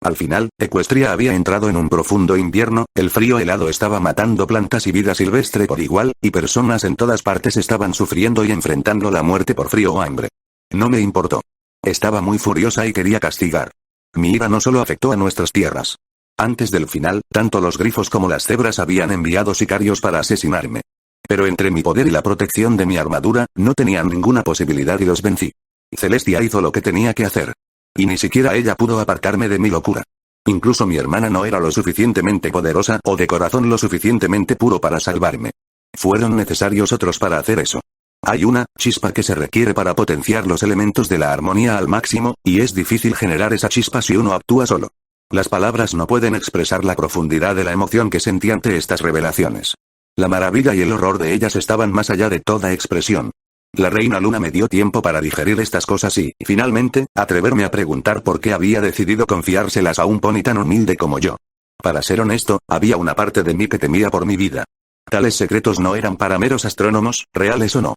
Al final, Ecuestria había entrado en un profundo invierno, el frío helado estaba matando plantas y vida silvestre por igual, y personas en todas partes estaban sufriendo y enfrentando la muerte por frío o hambre. No me importó. Estaba muy furiosa y quería castigar. Mi ira no solo afectó a nuestras tierras. Antes del final, tanto los grifos como las cebras habían enviado sicarios para asesinarme. Pero entre mi poder y la protección de mi armadura, no tenían ninguna posibilidad y los vencí. Celestia hizo lo que tenía que hacer. Y ni siquiera ella pudo apartarme de mi locura. Incluso mi hermana no era lo suficientemente poderosa o de corazón lo suficientemente puro para salvarme. Fueron necesarios otros para hacer eso. Hay una chispa que se requiere para potenciar los elementos de la armonía al máximo, y es difícil generar esa chispa si uno actúa solo. Las palabras no pueden expresar la profundidad de la emoción que sentí ante estas revelaciones. La maravilla y el horror de ellas estaban más allá de toda expresión. La reina Luna me dio tiempo para digerir estas cosas y, finalmente, atreverme a preguntar por qué había decidido confiárselas a un pony tan humilde como yo. Para ser honesto, había una parte de mí que temía por mi vida. Tales secretos no eran para meros astrónomos, reales o no.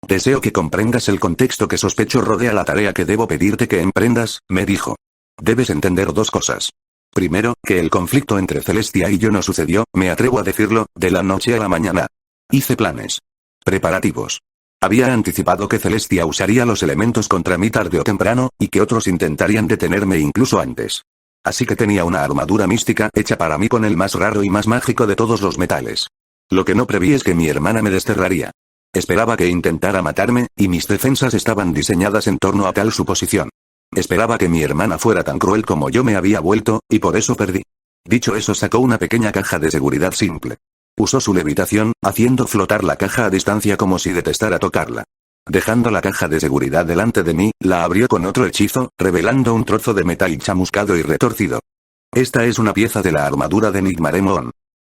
Deseo que comprendas el contexto que sospecho rodea la tarea que debo pedirte que emprendas, me dijo. Debes entender dos cosas. Primero, que el conflicto entre Celestia y yo no sucedió, me atrevo a decirlo, de la noche a la mañana. Hice planes. Preparativos. Había anticipado que Celestia usaría los elementos contra mí tarde o temprano, y que otros intentarían detenerme incluso antes. Así que tenía una armadura mística hecha para mí con el más raro y más mágico de todos los metales. Lo que no preví es que mi hermana me desterraría. Esperaba que intentara matarme, y mis defensas estaban diseñadas en torno a tal suposición. Esperaba que mi hermana fuera tan cruel como yo me había vuelto, y por eso perdí. Dicho eso, sacó una pequeña caja de seguridad simple. Usó su levitación, haciendo flotar la caja a distancia como si detestara tocarla. Dejando la caja de seguridad delante de mí, la abrió con otro hechizo, revelando un trozo de metal chamuscado y retorcido. Esta es una pieza de la armadura de Nigmaremon.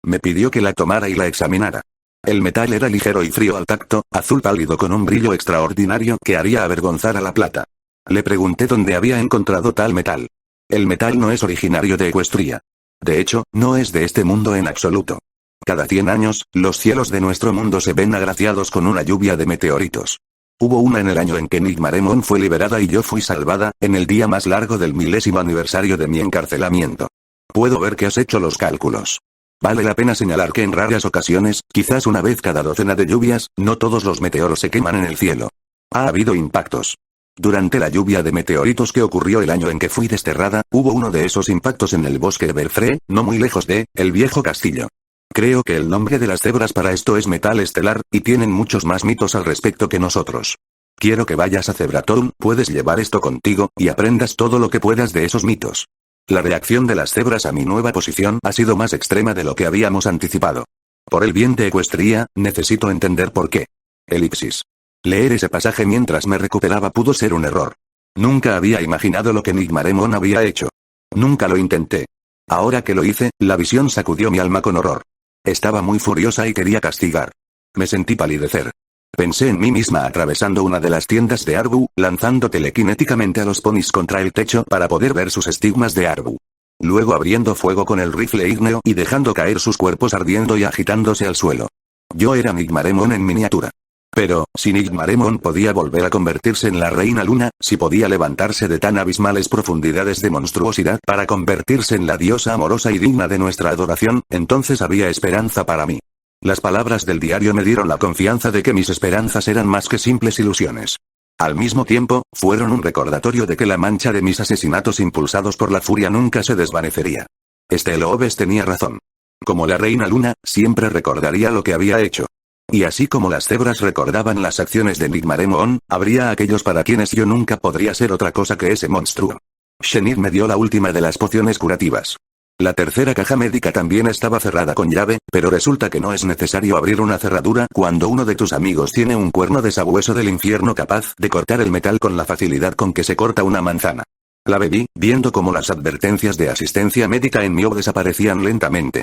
Me pidió que la tomara y la examinara. El metal era ligero y frío al tacto, azul pálido con un brillo extraordinario que haría avergonzar a la plata. Le pregunté dónde había encontrado tal metal. El metal no es originario de Equestria. De hecho, no es de este mundo en absoluto. Cada 100 años, los cielos de nuestro mundo se ven agraciados con una lluvia de meteoritos. Hubo una en el año en que Nigmaremon fue liberada y yo fui salvada, en el día más largo del 1000º aniversario de mi encarcelamiento. Puedo ver que has hecho los cálculos. Vale la pena señalar que en raras ocasiones, quizás una vez cada docena de lluvias, no todos los meteoros se queman en el cielo. Ha habido impactos. Durante la lluvia de meteoritos que ocurrió el año en que fui desterrada, hubo uno de esos impactos en el bosque de Belfré, no muy lejos de el viejo castillo. Creo que el nombre de las cebras para esto es metal estelar, y tienen muchos más mitos al respecto que nosotros. Quiero que vayas a Zebratown, puedes llevar esto contigo, y aprendas todo lo que puedas de esos mitos. La reacción de las cebras a mi nueva posición ha sido más extrema de lo que habíamos anticipado. Por el bien de Equestria, necesito entender por qué. Elipsis. Leer ese pasaje mientras me recuperaba pudo ser un error. Nunca había imaginado lo que Nigmaremon había hecho. Nunca lo intenté. Ahora que lo hice, la visión sacudió mi alma con horror. Estaba muy furiosa y quería castigar. Me sentí palidecer. Pensé en mí misma atravesando una de las tiendas de Arbu, lanzando telequinéticamente a los ponis contra el techo para poder ver sus estigmas de Arbu. Luego abriendo fuego con el rifle ígneo y dejando caer sus cuerpos ardiendo y agitándose al suelo. Yo era Nigmaremon en miniatura. Pero, si Nigmaremon podía volver a convertirse en la reina luna, si podía levantarse de tan abismales profundidades de monstruosidad para convertirse en la diosa amorosa y digna de nuestra adoración, entonces había esperanza para mí. Las palabras del diario me dieron la confianza de que mis esperanzas eran más que simples ilusiones. Al mismo tiempo, fueron un recordatorio de que la mancha de mis asesinatos impulsados por la furia nunca se desvanecería. Loebes tenía razón. Como la reina luna, siempre recordaría lo que había hecho. Y así como las cebras recordaban las acciones de Nigmaremon, habría aquellos para quienes yo nunca podría ser otra cosa que ese monstruo. Shenid me dio la última de las pociones curativas. La tercera caja médica también estaba cerrada con llave, pero resulta que no es necesario abrir una cerradura cuando uno de tus amigos tiene un cuerno de sabueso del infierno capaz de cortar el metal con la facilidad con que se corta una manzana. La bebí, viendo cómo las advertencias de asistencia médica en Mio desaparecían lentamente.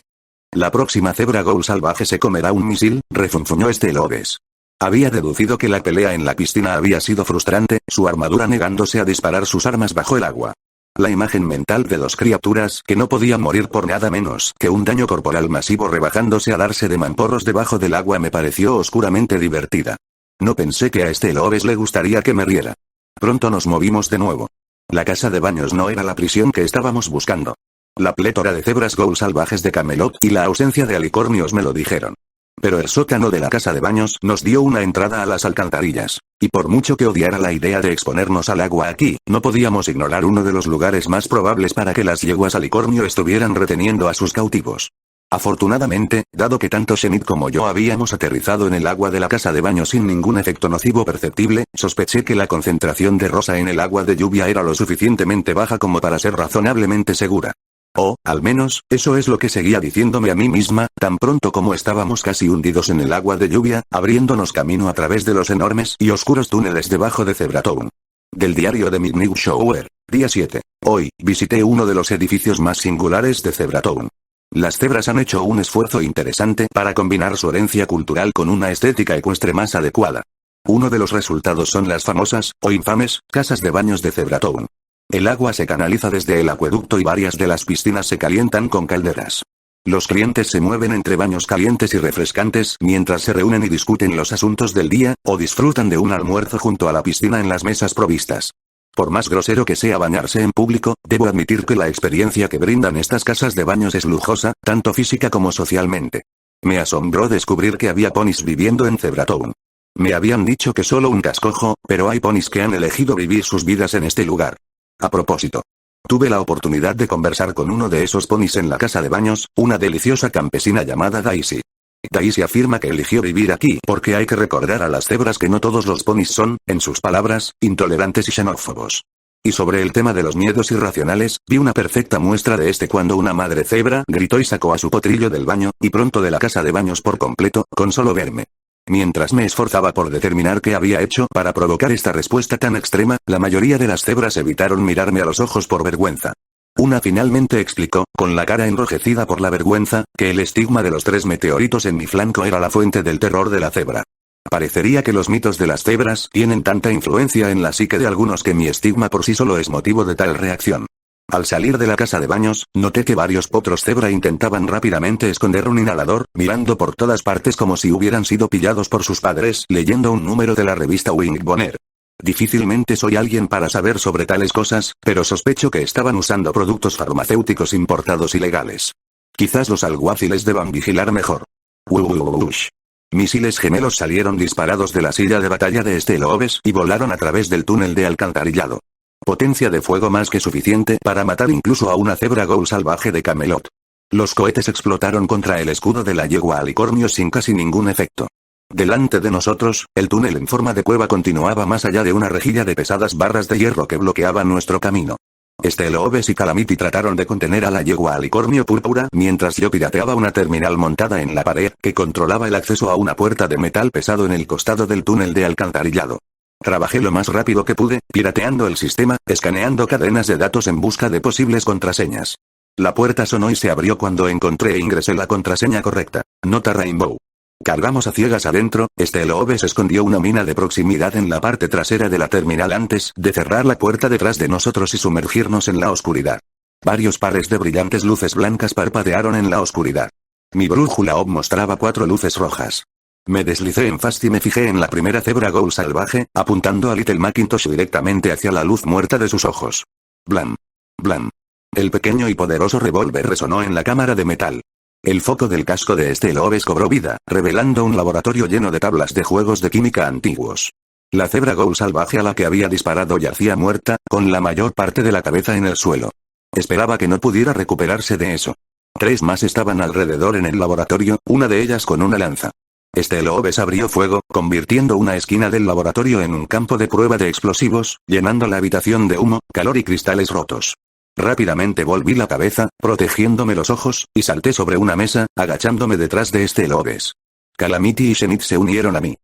La próxima cebra Ghoul salvaje se comerá un misil, refunfuñó Loebes. Había deducido que la pelea en la piscina había sido frustrante, su armadura negándose a disparar sus armas bajo el agua. La imagen mental de dos criaturas que no podían morir por nada menos que un daño corporal masivo rebajándose a darse de mamporros debajo del agua me pareció oscuramente divertida. No pensé que a Loebes le gustaría que me riera. Pronto nos movimos de nuevo. La casa de baños no era la prisión que estábamos buscando. La plétora de cebras Ghoul salvajes de Camelot y la ausencia de alicornios me lo dijeron. Pero el sótano de la casa de baños nos dio una entrada a las alcantarillas. Y por mucho que odiara la idea de exponernos al agua aquí, no podíamos ignorar uno de los lugares más probables para que las yeguas alicornio estuvieran reteniendo a sus cautivos. Afortunadamente, dado que tanto Shenit como yo habíamos aterrizado en el agua de la casa de baño sin ningún efecto nocivo perceptible, sospeché que la concentración de rosa en el agua de lluvia era lo suficientemente baja como para ser razonablemente segura. O, al menos, eso es lo que seguía diciéndome a mí misma, tan pronto como estábamos casi hundidos en el agua de lluvia, abriéndonos camino a través de los enormes y oscuros túneles debajo de Zebratown. Del diario de Midnight Shower, día 7. Hoy, visité uno de los edificios más singulares de Zebratown. Las cebras han hecho un esfuerzo interesante para combinar su herencia cultural con una estética ecuestre más adecuada. Uno de los resultados son las famosas, o infames, casas de baños de Zebratown. El agua se canaliza desde el acueducto y varias de las piscinas se calientan con calderas. Los clientes se mueven entre baños calientes y refrescantes mientras se reúnen y discuten los asuntos del día, o disfrutan de un almuerzo junto a la piscina en las mesas provistas. Por más grosero que sea bañarse en público, debo admitir que la experiencia que brindan estas casas de baños es lujosa, tanto física como socialmente. Me asombró descubrir que había ponis viviendo en Zebratown. Me habían dicho que solo un cascojo, pero hay ponis que han elegido vivir sus vidas en este lugar. A propósito, tuve la oportunidad de conversar con uno de esos ponis en la casa de baños, una deliciosa campesina llamada Daisy. Daisy afirma que eligió vivir aquí porque hay que recordar a las cebras que no todos los ponis son, en sus palabras, intolerantes y xenófobos. Y sobre el tema de los miedos irracionales, vi una perfecta muestra de este cuando una madre cebra gritó y sacó a su potrillo del baño, y pronto de la casa de baños por completo, con solo verme. Mientras me esforzaba por determinar qué había hecho para provocar esta respuesta tan extrema, la mayoría de las cebras evitaron mirarme a los ojos por vergüenza. Una finalmente explicó, con la cara enrojecida por la vergüenza, que el estigma de los 3 meteoritos en mi flanco era la fuente del terror de la cebra. Parecería que los mitos de las cebras tienen tanta influencia en la psique de algunos que mi estigma por sí solo es motivo de tal reacción. Al salir de la casa de baños, noté que varios potros cebra intentaban rápidamente esconder un inhalador, mirando por todas partes como si hubieran sido pillados por sus padres leyendo un número de la revista Wing Bonner. Difícilmente soy alguien para saber sobre tales cosas, pero sospecho que estaban usando productos farmacéuticos importados ilegales. Quizás los alguaciles deban vigilar mejor. Wush. Misiles gemelos salieron disparados de la silla de batalla de Steelobes y volaron a través del túnel de alcantarillado. Potencia de fuego más que suficiente para matar incluso a una cebra ghoul salvaje de Camelot. Los cohetes explotaron contra el escudo de la yegua alicornio sin casi ningún efecto. Delante de nosotros, el túnel en forma de cueva continuaba más allá de una rejilla de pesadas barras de hierro que bloqueaban nuestro camino. Steelobes y Calamity trataron de contener a la yegua alicornio púrpura mientras yo pirateaba una terminal montada en la pared que controlaba el acceso a una puerta de metal pesado en el costado del túnel de alcantarillado. Trabajé lo más rápido que pude, pirateando el sistema, escaneando cadenas de datos en busca de posibles contraseñas. La puerta sonó y se abrió cuando encontré e ingresé la contraseña correcta. Nota Rainbow. Cargamos a ciegas adentro. Steelobes escondió una mina de proximidad en la parte trasera de la terminal antes de cerrar la puerta detrás de nosotros y sumergirnos en la oscuridad. Varios pares de brillantes luces blancas parpadearon en la oscuridad. Mi brújula OB mostraba 4 luces rojas. Me deslicé en fast y me fijé en la primera cebra ghoul salvaje, apuntando a Little Macintosh directamente hacia la luz muerta de sus ojos. Blam. Blam. El pequeño y poderoso revólver resonó en la cámara de metal. El foco del casco de Steelobes cobró vida, revelando un laboratorio lleno de tablas de juegos de química antiguos. La cebra ghoul salvaje a la que había disparado yacía muerta, con la mayor parte de la cabeza en el suelo. Esperaba que no pudiera recuperarse de eso. 3 más estaban alrededor en el laboratorio, una de ellas con una lanza. Steelobes abrió fuego, convirtiendo una esquina del laboratorio en un campo de prueba de explosivos, llenando la habitación de humo, calor y cristales rotos. Rápidamente volví la cabeza, protegiéndome los ojos, y salté sobre una mesa, agachándome detrás de Steelobes. Calamity y Shenit se unieron a mí.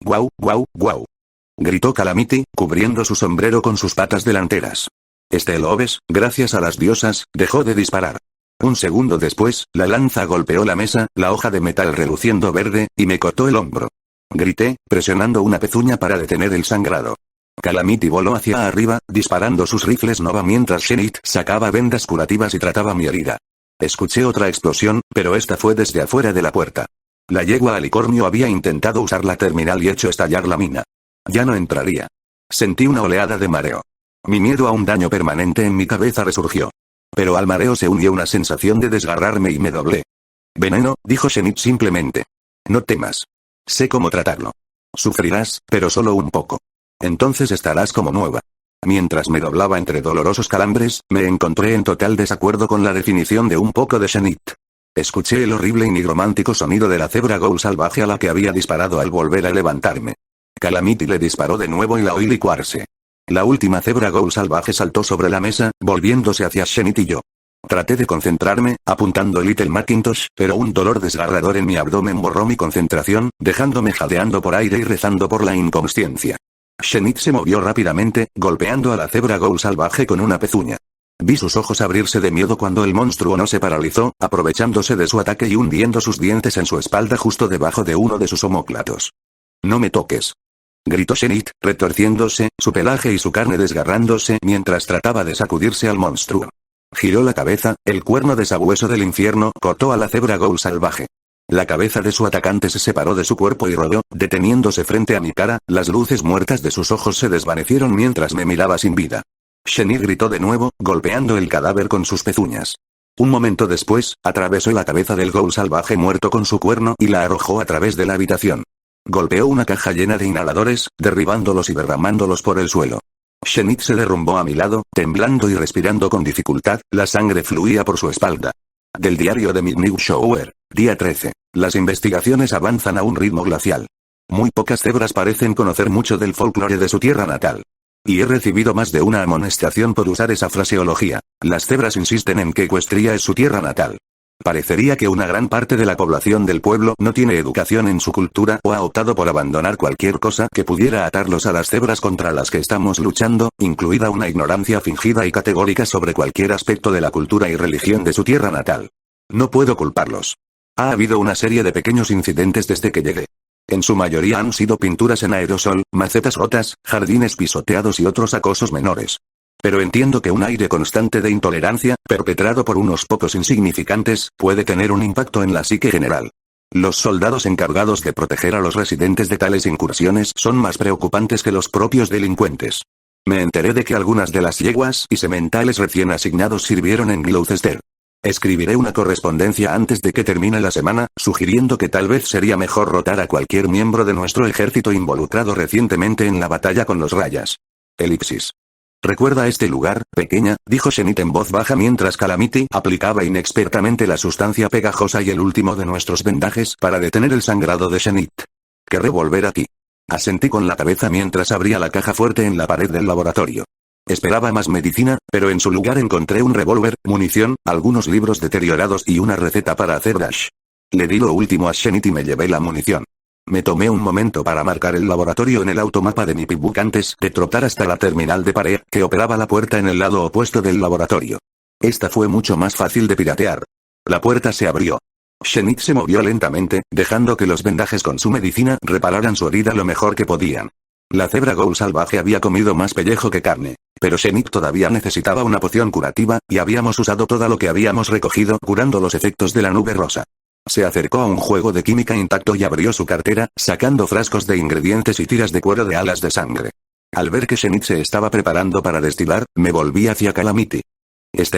¡Guau, guau, guau! Gritó Calamity, cubriendo su sombrero con sus patas delanteras. Steelobes, gracias a las diosas, dejó de disparar. Un segundo después, la lanza golpeó la mesa, la hoja de metal reluciendo verde, y me cortó el hombro. Grité, presionando una pezuña para detener el sangrado. Calamity voló hacia arriba, disparando sus rifles Nova mientras Shenit sacaba vendas curativas y trataba mi herida. Escuché otra explosión, pero esta fue desde afuera de la puerta. La yegua alicornio había intentado usar la terminal y hecho estallar la mina. Ya no entraría. Sentí una oleada de mareo. Mi miedo a un daño permanente en mi cabeza resurgió. Pero al mareo se unió una sensación de desgarrarme y me doblé. Veneno, dijo Shenit simplemente. No temas. Sé cómo tratarlo. Sufrirás, pero solo un poco. Entonces estarás como nueva. Mientras me doblaba entre dolorosos calambres, me encontré en total desacuerdo con la definición de un poco de Shenit. Escuché el horrible y nigromántico sonido de la cebra Ghoul salvaje a la que había disparado al volver a levantarme. Calamity le disparó de nuevo y la oí licuarse. La última cebra Ghoul salvaje saltó sobre la mesa, volviéndose hacia Shenit y yo. Traté de concentrarme, apuntando Little Macintosh, pero un dolor desgarrador en mi abdomen borró mi concentración, dejándome jadeando por aire y rezando por la inconsciencia. Shenit se movió rápidamente, golpeando a la cebra Ghoul salvaje con una pezuña. Vi sus ojos abrirse de miedo cuando el monstruo no se paralizó, aprovechándose de su ataque y hundiendo sus dientes en su espalda justo debajo de uno de sus omóplatos. «No me toques», gritó Shenit, retorciéndose, su pelaje y su carne desgarrándose mientras trataba de sacudirse al monstruo. Giró la cabeza, el cuerno de sabueso del infierno cortó a la cebra Ghoul salvaje. La cabeza de su atacante se separó de su cuerpo y rodó, deteniéndose frente a mi cara, las luces muertas de sus ojos se desvanecieron mientras me miraba sin vida. Shenit gritó de nuevo, golpeando el cadáver con sus pezuñas. Un momento después, atravesó la cabeza del Ghoul salvaje muerto con su cuerno y la arrojó a través de la habitación. Golpeó una caja llena de inhaladores, derribándolos y derramándolos por el suelo. Shenit se derrumbó a mi lado, temblando y respirando con dificultad, la sangre fluía por su espalda. Del diario de Midnight Shower, día 13. Las investigaciones avanzan a un ritmo glacial. Muy pocas cebras parecen conocer mucho del folclore de su tierra natal. Y he recibido más de una amonestación por usar esa fraseología. Las cebras insisten en que Equestria es su tierra natal. Parecería que una gran parte de la población del pueblo no tiene educación en su cultura o ha optado por abandonar cualquier cosa que pudiera atarlos a las cebras contra las que estamos luchando, incluida una ignorancia fingida y categórica sobre cualquier aspecto de la cultura y religión de su tierra natal. No puedo culparlos. Ha habido una serie de pequeños incidentes desde que llegué. En su mayoría han sido pinturas en aerosol, macetas rotas, jardines pisoteados y otros acosos menores. Pero entiendo que un aire constante de intolerancia, perpetrado por unos pocos insignificantes, puede tener un impacto en la psique general. Los soldados encargados de proteger a los residentes de tales incursiones son más preocupantes que los propios delincuentes. Me enteré de que algunas de las yeguas y sementales recién asignados sirvieron en Gloucester. Escribiré una correspondencia antes de que termine la semana, sugiriendo que tal vez sería mejor rotar a cualquier miembro de nuestro ejército involucrado recientemente en la batalla con los Rayas. Elipsis. «¿Recuerda este lugar, pequeña?», dijo Shenit en voz baja mientras Calamity aplicaba inexpertamente la sustancia pegajosa y el último de nuestros vendajes para detener el sangrado de Shenit. «Querré volver aquí». Asentí con la cabeza mientras abría la caja fuerte en la pared del laboratorio. Esperaba más medicina, pero en su lugar encontré un revólver, munición, algunos libros deteriorados y una receta para hacer dash. Le di lo último a Shenit y me llevé la munición. Me tomé un momento para marcar el laboratorio en el automapa de mi Pipbook antes de trotar hasta la terminal de pared, que operaba la puerta en el lado opuesto del laboratorio. Esta fue mucho más fácil de piratear. La puerta se abrió. Shenit se movió lentamente, dejando que los vendajes con su medicina repararan su herida lo mejor que podían. La cebra Ghoul salvaje había comido más pellejo que carne, pero Shenit todavía necesitaba una poción curativa, y habíamos usado todo lo que habíamos recogido curando los efectos de la nube rosa. Se acercó a un juego de química intacto y abrió su cartera, sacando frascos de ingredientes y tiras de cuero de alas de sangre. Al ver que Shenit se estaba preparando para destilar, me volví hacia Calamity.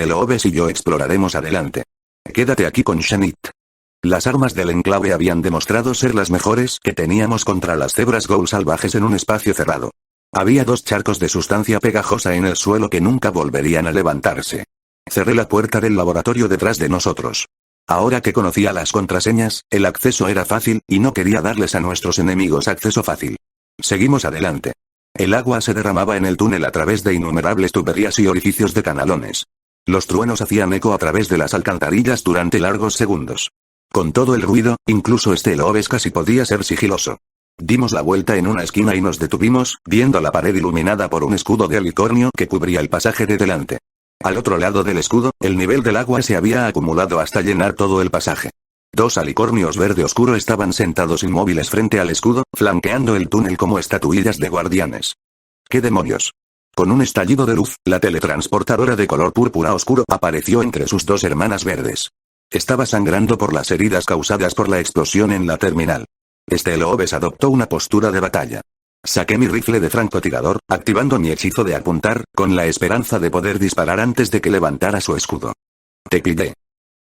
«Loves y yo exploraremos adelante. Quédate aquí con Shenit». Las armas del enclave habían demostrado ser las mejores que teníamos contra las cebras Ghoul salvajes en un espacio cerrado. Había 2 charcos de sustancia pegajosa en el suelo que nunca volverían a levantarse. Cerré la puerta del laboratorio detrás de nosotros. Ahora que conocía las contraseñas, el acceso era fácil, y no quería darles a nuestros enemigos acceso fácil. Seguimos adelante. El agua se derramaba en el túnel a través de innumerables tuberías y orificios de canalones. Los truenos hacían eco a través de las alcantarillas durante largos segundos. Con todo el ruido, incluso Loves casi podía ser sigiloso. Dimos la vuelta en una esquina y nos detuvimos, viendo la pared iluminada por un escudo de alicornio que cubría el pasaje de delante. Al otro lado del escudo, el nivel del agua se había acumulado hasta llenar todo el pasaje. 2 alicornios verde oscuro estaban sentados inmóviles frente al escudo, flanqueando el túnel como estatuillas de guardianes. ¿Qué demonios? Con un estallido de luz, la teletransportadora de color púrpura oscuro apareció entre sus 2 hermanas verdes. Estaba sangrando por las heridas causadas por la explosión en la terminal. Loves adoptó una postura de batalla. Saqué mi rifle de francotirador, activando mi hechizo de apuntar, con la esperanza de poder disparar antes de que levantara su escudo. «Te pillé».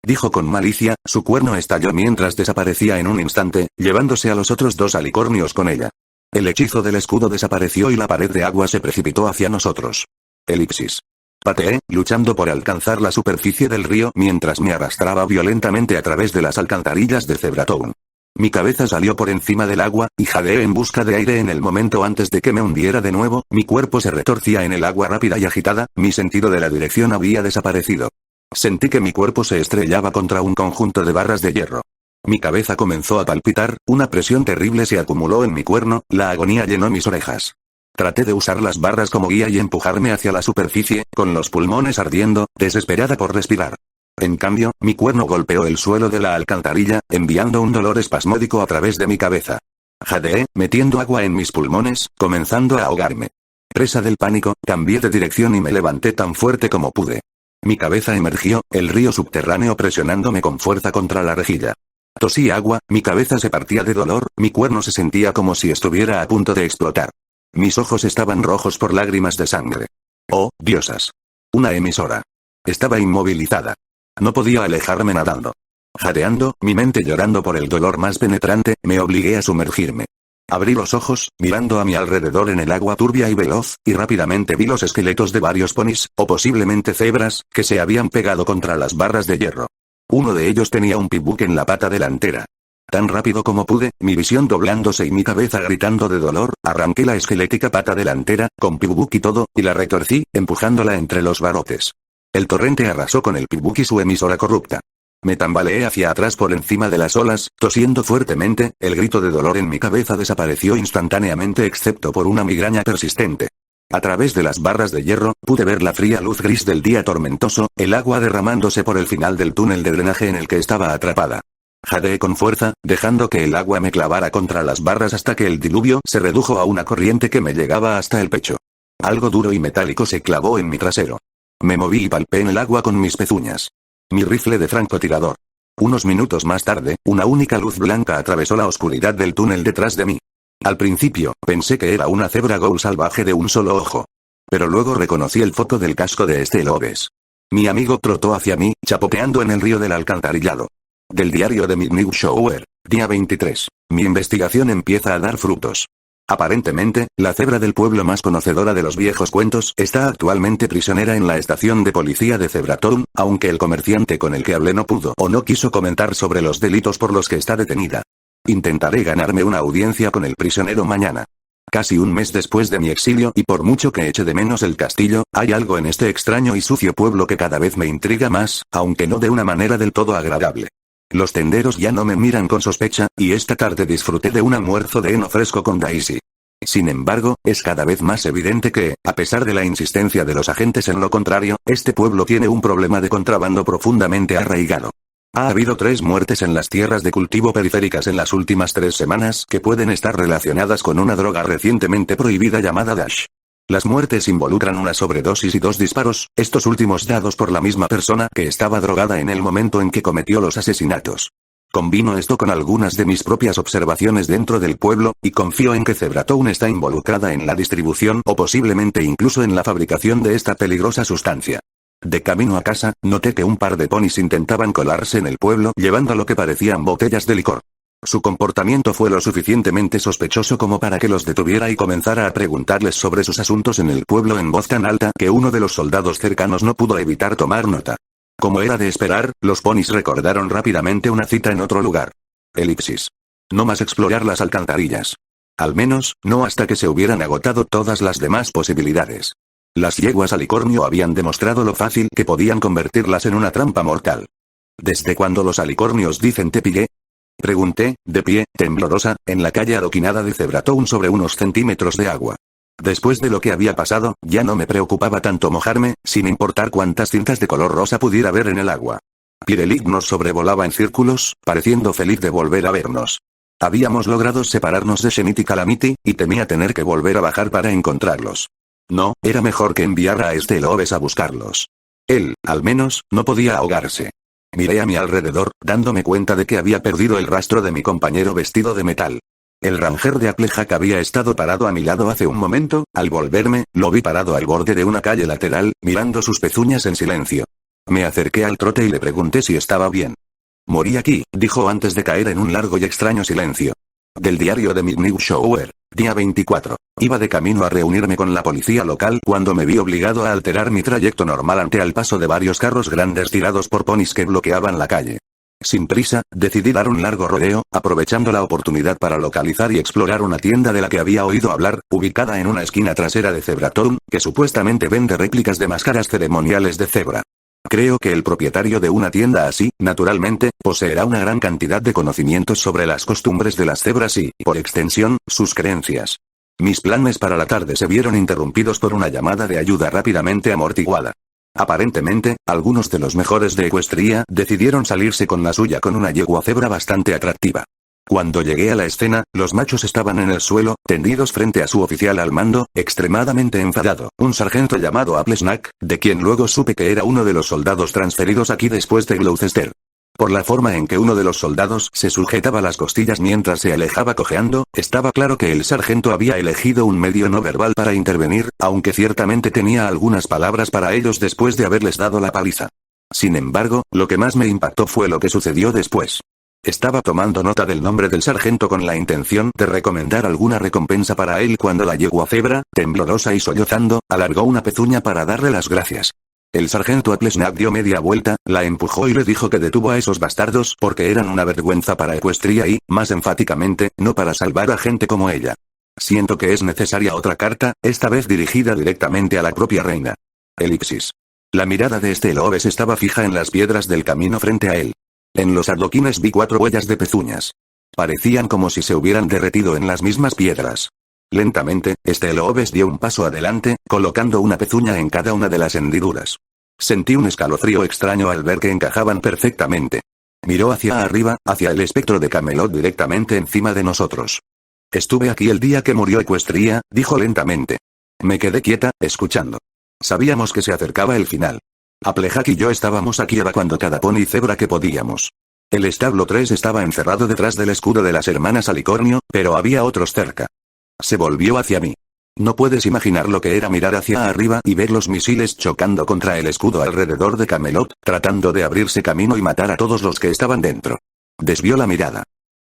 Dijo con malicia, su cuerno estalló mientras desaparecía en un instante, llevándose a los otros 2 alicornios con ella. El hechizo del escudo desapareció y la pared de agua se precipitó hacia nosotros. Elipsis. Pateé, luchando por alcanzar la superficie del río mientras me arrastraba violentamente a través de las alcantarillas de Zebratown. Mi cabeza salió por encima del agua, y jadeé en busca de aire en el momento antes de que me hundiera de nuevo, mi cuerpo se retorcía en el agua rápida y agitada, mi sentido de la dirección había desaparecido. Sentí que mi cuerpo se estrellaba contra un conjunto de barras de hierro. Mi cabeza comenzó a palpitar, una presión terrible se acumuló en mi cuerno, la agonía llenó mis orejas. Traté de usar las barras como guía y empujarme hacia la superficie, con los pulmones ardiendo, desesperada por respirar. En cambio, mi cuerno golpeó el suelo de la alcantarilla, enviando un dolor espasmódico a través de mi cabeza. Jadeé, metiendo agua en mis pulmones, comenzando a ahogarme. Presa del pánico, cambié de dirección y me levanté tan fuerte como pude. Mi cabeza emergió, el río subterráneo presionándome con fuerza contra la rejilla. Tosí agua, mi cabeza se partía de dolor, mi cuerno se sentía como si estuviera a punto de explotar. Mis ojos estaban rojos por lágrimas de sangre. ¡Oh, diosas! Una emisora. Estaba inmovilizada. No podía alejarme nadando. Jadeando, mi mente llorando por el dolor más penetrante, me obligué a sumergirme. Abrí los ojos, mirando a mi alrededor en el agua turbia y veloz, y rápidamente vi los esqueletos de varios ponis, o posiblemente cebras, que se habían pegado contra las barras de hierro. Uno de ellos tenía un pibuk en la pata delantera. Tan rápido como pude, mi visión doblándose y mi cabeza gritando de dolor, arranqué la esquelética pata delantera, con pibuk y todo, y la retorcí, empujándola entre los barrotes. El torrente arrasó con el pibuk y su emisora corrupta. Me tambaleé hacia atrás por encima de las olas, tosiendo fuertemente, el grito de dolor en mi cabeza desapareció instantáneamente excepto por una migraña persistente. A través de las barras de hierro, pude ver la fría luz gris del día tormentoso, el agua derramándose por el final del túnel de drenaje en el que estaba atrapada. Jadeé con fuerza, dejando que el agua me clavara contra las barras hasta que el diluvio se redujo a una corriente que me llegaba hasta el pecho. Algo duro y metálico se clavó en mi trasero. Me moví y palpé en el agua con mis pezuñas. Mi rifle de francotirador. Unos minutos más tarde, una única luz blanca atravesó la oscuridad del túnel detrás de mí. Al principio, pensé que era una cebra ghoul salvaje de un solo ojo. Pero luego reconocí el foco del casco de este Lobes. Mi amigo trotó hacia mí, chapoteando en el río del alcantarillado. Del diario de Midnight Shower, día 23. Mi investigación empieza a dar frutos. Aparentemente, la cebra del pueblo más conocedora de los viejos cuentos está actualmente prisionera en la estación de policía de Zebratown, aunque el comerciante con el que hablé no pudo o no quiso comentar sobre los delitos por los que está detenida. Intentaré ganarme una audiencia con el prisionero mañana. Casi un mes después de mi exilio y por mucho que eche de menos el castillo, hay algo en este extraño y sucio pueblo que cada vez me intriga más, aunque no de una manera del todo agradable. Los tenderos ya no me miran con sospecha, y esta tarde disfruté de un almuerzo de heno fresco con Daisy. Sin embargo, es cada vez más evidente que, a pesar de la insistencia de los agentes en lo contrario, este pueblo tiene un problema de contrabando profundamente arraigado. Ha habido 3 muertes en las tierras de cultivo periféricas en las últimas 3 semanas que pueden estar relacionadas con una droga recientemente prohibida llamada Dash. Las muertes involucran una sobredosis y 2 disparos, estos últimos dados por la misma persona que estaba drogada en el momento en que cometió los asesinatos. Combino esto con algunas de mis propias observaciones dentro del pueblo, y confío en que Zebratown está involucrada en la distribución o posiblemente incluso en la fabricación de esta peligrosa sustancia. De camino a casa, noté que un par de ponis intentaban colarse en el pueblo llevando lo que parecían botellas de licor. Su comportamiento fue lo suficientemente sospechoso como para que los detuviera y comenzara a preguntarles sobre sus asuntos en el pueblo en voz tan alta que uno de los soldados cercanos no pudo evitar tomar nota. Como era de esperar, los ponis recordaron rápidamente una cita en otro lugar. Elipsis. No más explorar las alcantarillas. Al menos, no hasta que se hubieran agotado todas las demás posibilidades. Las yeguas alicornio habían demostrado lo fácil que podían convertirlas en una trampa mortal. ¿Desde cuándo los alicornios dicen te pillé? Pregunté, de pie, temblorosa, en la calle adoquinada de Zebratown sobre unos centímetros de agua. Después de lo que había pasado, ya no me preocupaba tanto mojarme, sin importar cuántas cintas de color rosa pudiera ver en el agua. Pirelic nos sobrevolaba en círculos, pareciendo feliz de volver a vernos. Habíamos logrado separarnos de Shenit y Calamity, y temía tener que volver a bajar para encontrarlos. No, era mejor que enviara a este Lobes a buscarlos. Él, al menos, no podía ahogarse. Miré a mi alrededor, dándome cuenta de que había perdido el rastro de mi compañero vestido de metal. El ranger de Applejack había estado parado a mi lado hace un momento, al volverme, lo vi parado al borde de una calle lateral, mirando sus pezuñas en silencio. Me acerqué al trote y le pregunté si estaba bien. Morí aquí, dijo antes de caer en un largo y extraño silencio. Del diario de Midnight Shower, día 24. Iba de camino a reunirme con la policía local cuando me vi obligado a alterar mi trayecto normal ante el paso de varios carros grandes tirados por ponis que bloqueaban la calle. Sin prisa, decidí dar un largo rodeo, aprovechando la oportunidad para localizar y explorar una tienda de la que había oído hablar, ubicada en una esquina trasera de Zebratown, que supuestamente vende réplicas de máscaras ceremoniales de cebra. Creo que el propietario de una tienda así, naturalmente, poseerá una gran cantidad de conocimientos sobre las costumbres de las cebras y, por extensión, sus creencias. Mis planes para la tarde se vieron interrumpidos por una llamada de ayuda rápidamente amortiguada. Aparentemente, algunos de los mejores de Ecuestria decidieron salirse con la suya con una yegua cebra bastante atractiva. Cuando llegué a la escena, los machos estaban en el suelo, tendidos frente a su oficial al mando, extremadamente enfadado, un sargento llamado Applesnack, de quien luego supe que era uno de los soldados transferidos aquí después de Gloucester. Por la forma en que uno de los soldados se sujetaba las costillas mientras se alejaba cojeando, estaba claro que el sargento había elegido un medio no verbal para intervenir, aunque ciertamente tenía algunas palabras para ellos después de haberles dado la paliza. Sin embargo, lo que más me impactó fue lo que sucedió después. Estaba tomando nota del nombre del sargento con la intención de recomendar alguna recompensa para él cuando la yegua cebra, temblorosa y sollozando, alargó una pezuña para darle las gracias. El sargento Applesnack dio media vuelta, la empujó y le dijo que detuvo a esos bastardos porque eran una vergüenza para Ecuestria y, más enfáticamente, no para salvar a gente como ella. Siento que es necesaria otra carta, esta vez dirigida directamente a la propia reina. Elipsis. La mirada de este Loebes estaba fija en las piedras del camino frente a él. En los adoquines vi 4 huellas de pezuñas. Parecían como si se hubieran derretido en las mismas piedras. Lentamente, este Loebes dio un paso adelante, colocando una pezuña en cada una de las hendiduras. Sentí un escalofrío extraño al ver que encajaban perfectamente. Miró hacia arriba, hacia el espectro de Camelot directamente encima de nosotros. Estuve aquí el día que murió Ecuestria, dijo lentamente. Me quedé quieta, escuchando. Sabíamos que se acercaba el final. Applejack y yo estábamos aquí era cuando cada pony cebra que podíamos. El establo 3 estaba encerrado detrás del escudo de las hermanas Alicornio, pero había otros cerca. Se volvió hacia mí. No puedes imaginar lo que era mirar hacia arriba y ver los misiles chocando contra el escudo alrededor de Camelot, tratando de abrirse camino y matar a todos los que estaban dentro. Desvió la mirada.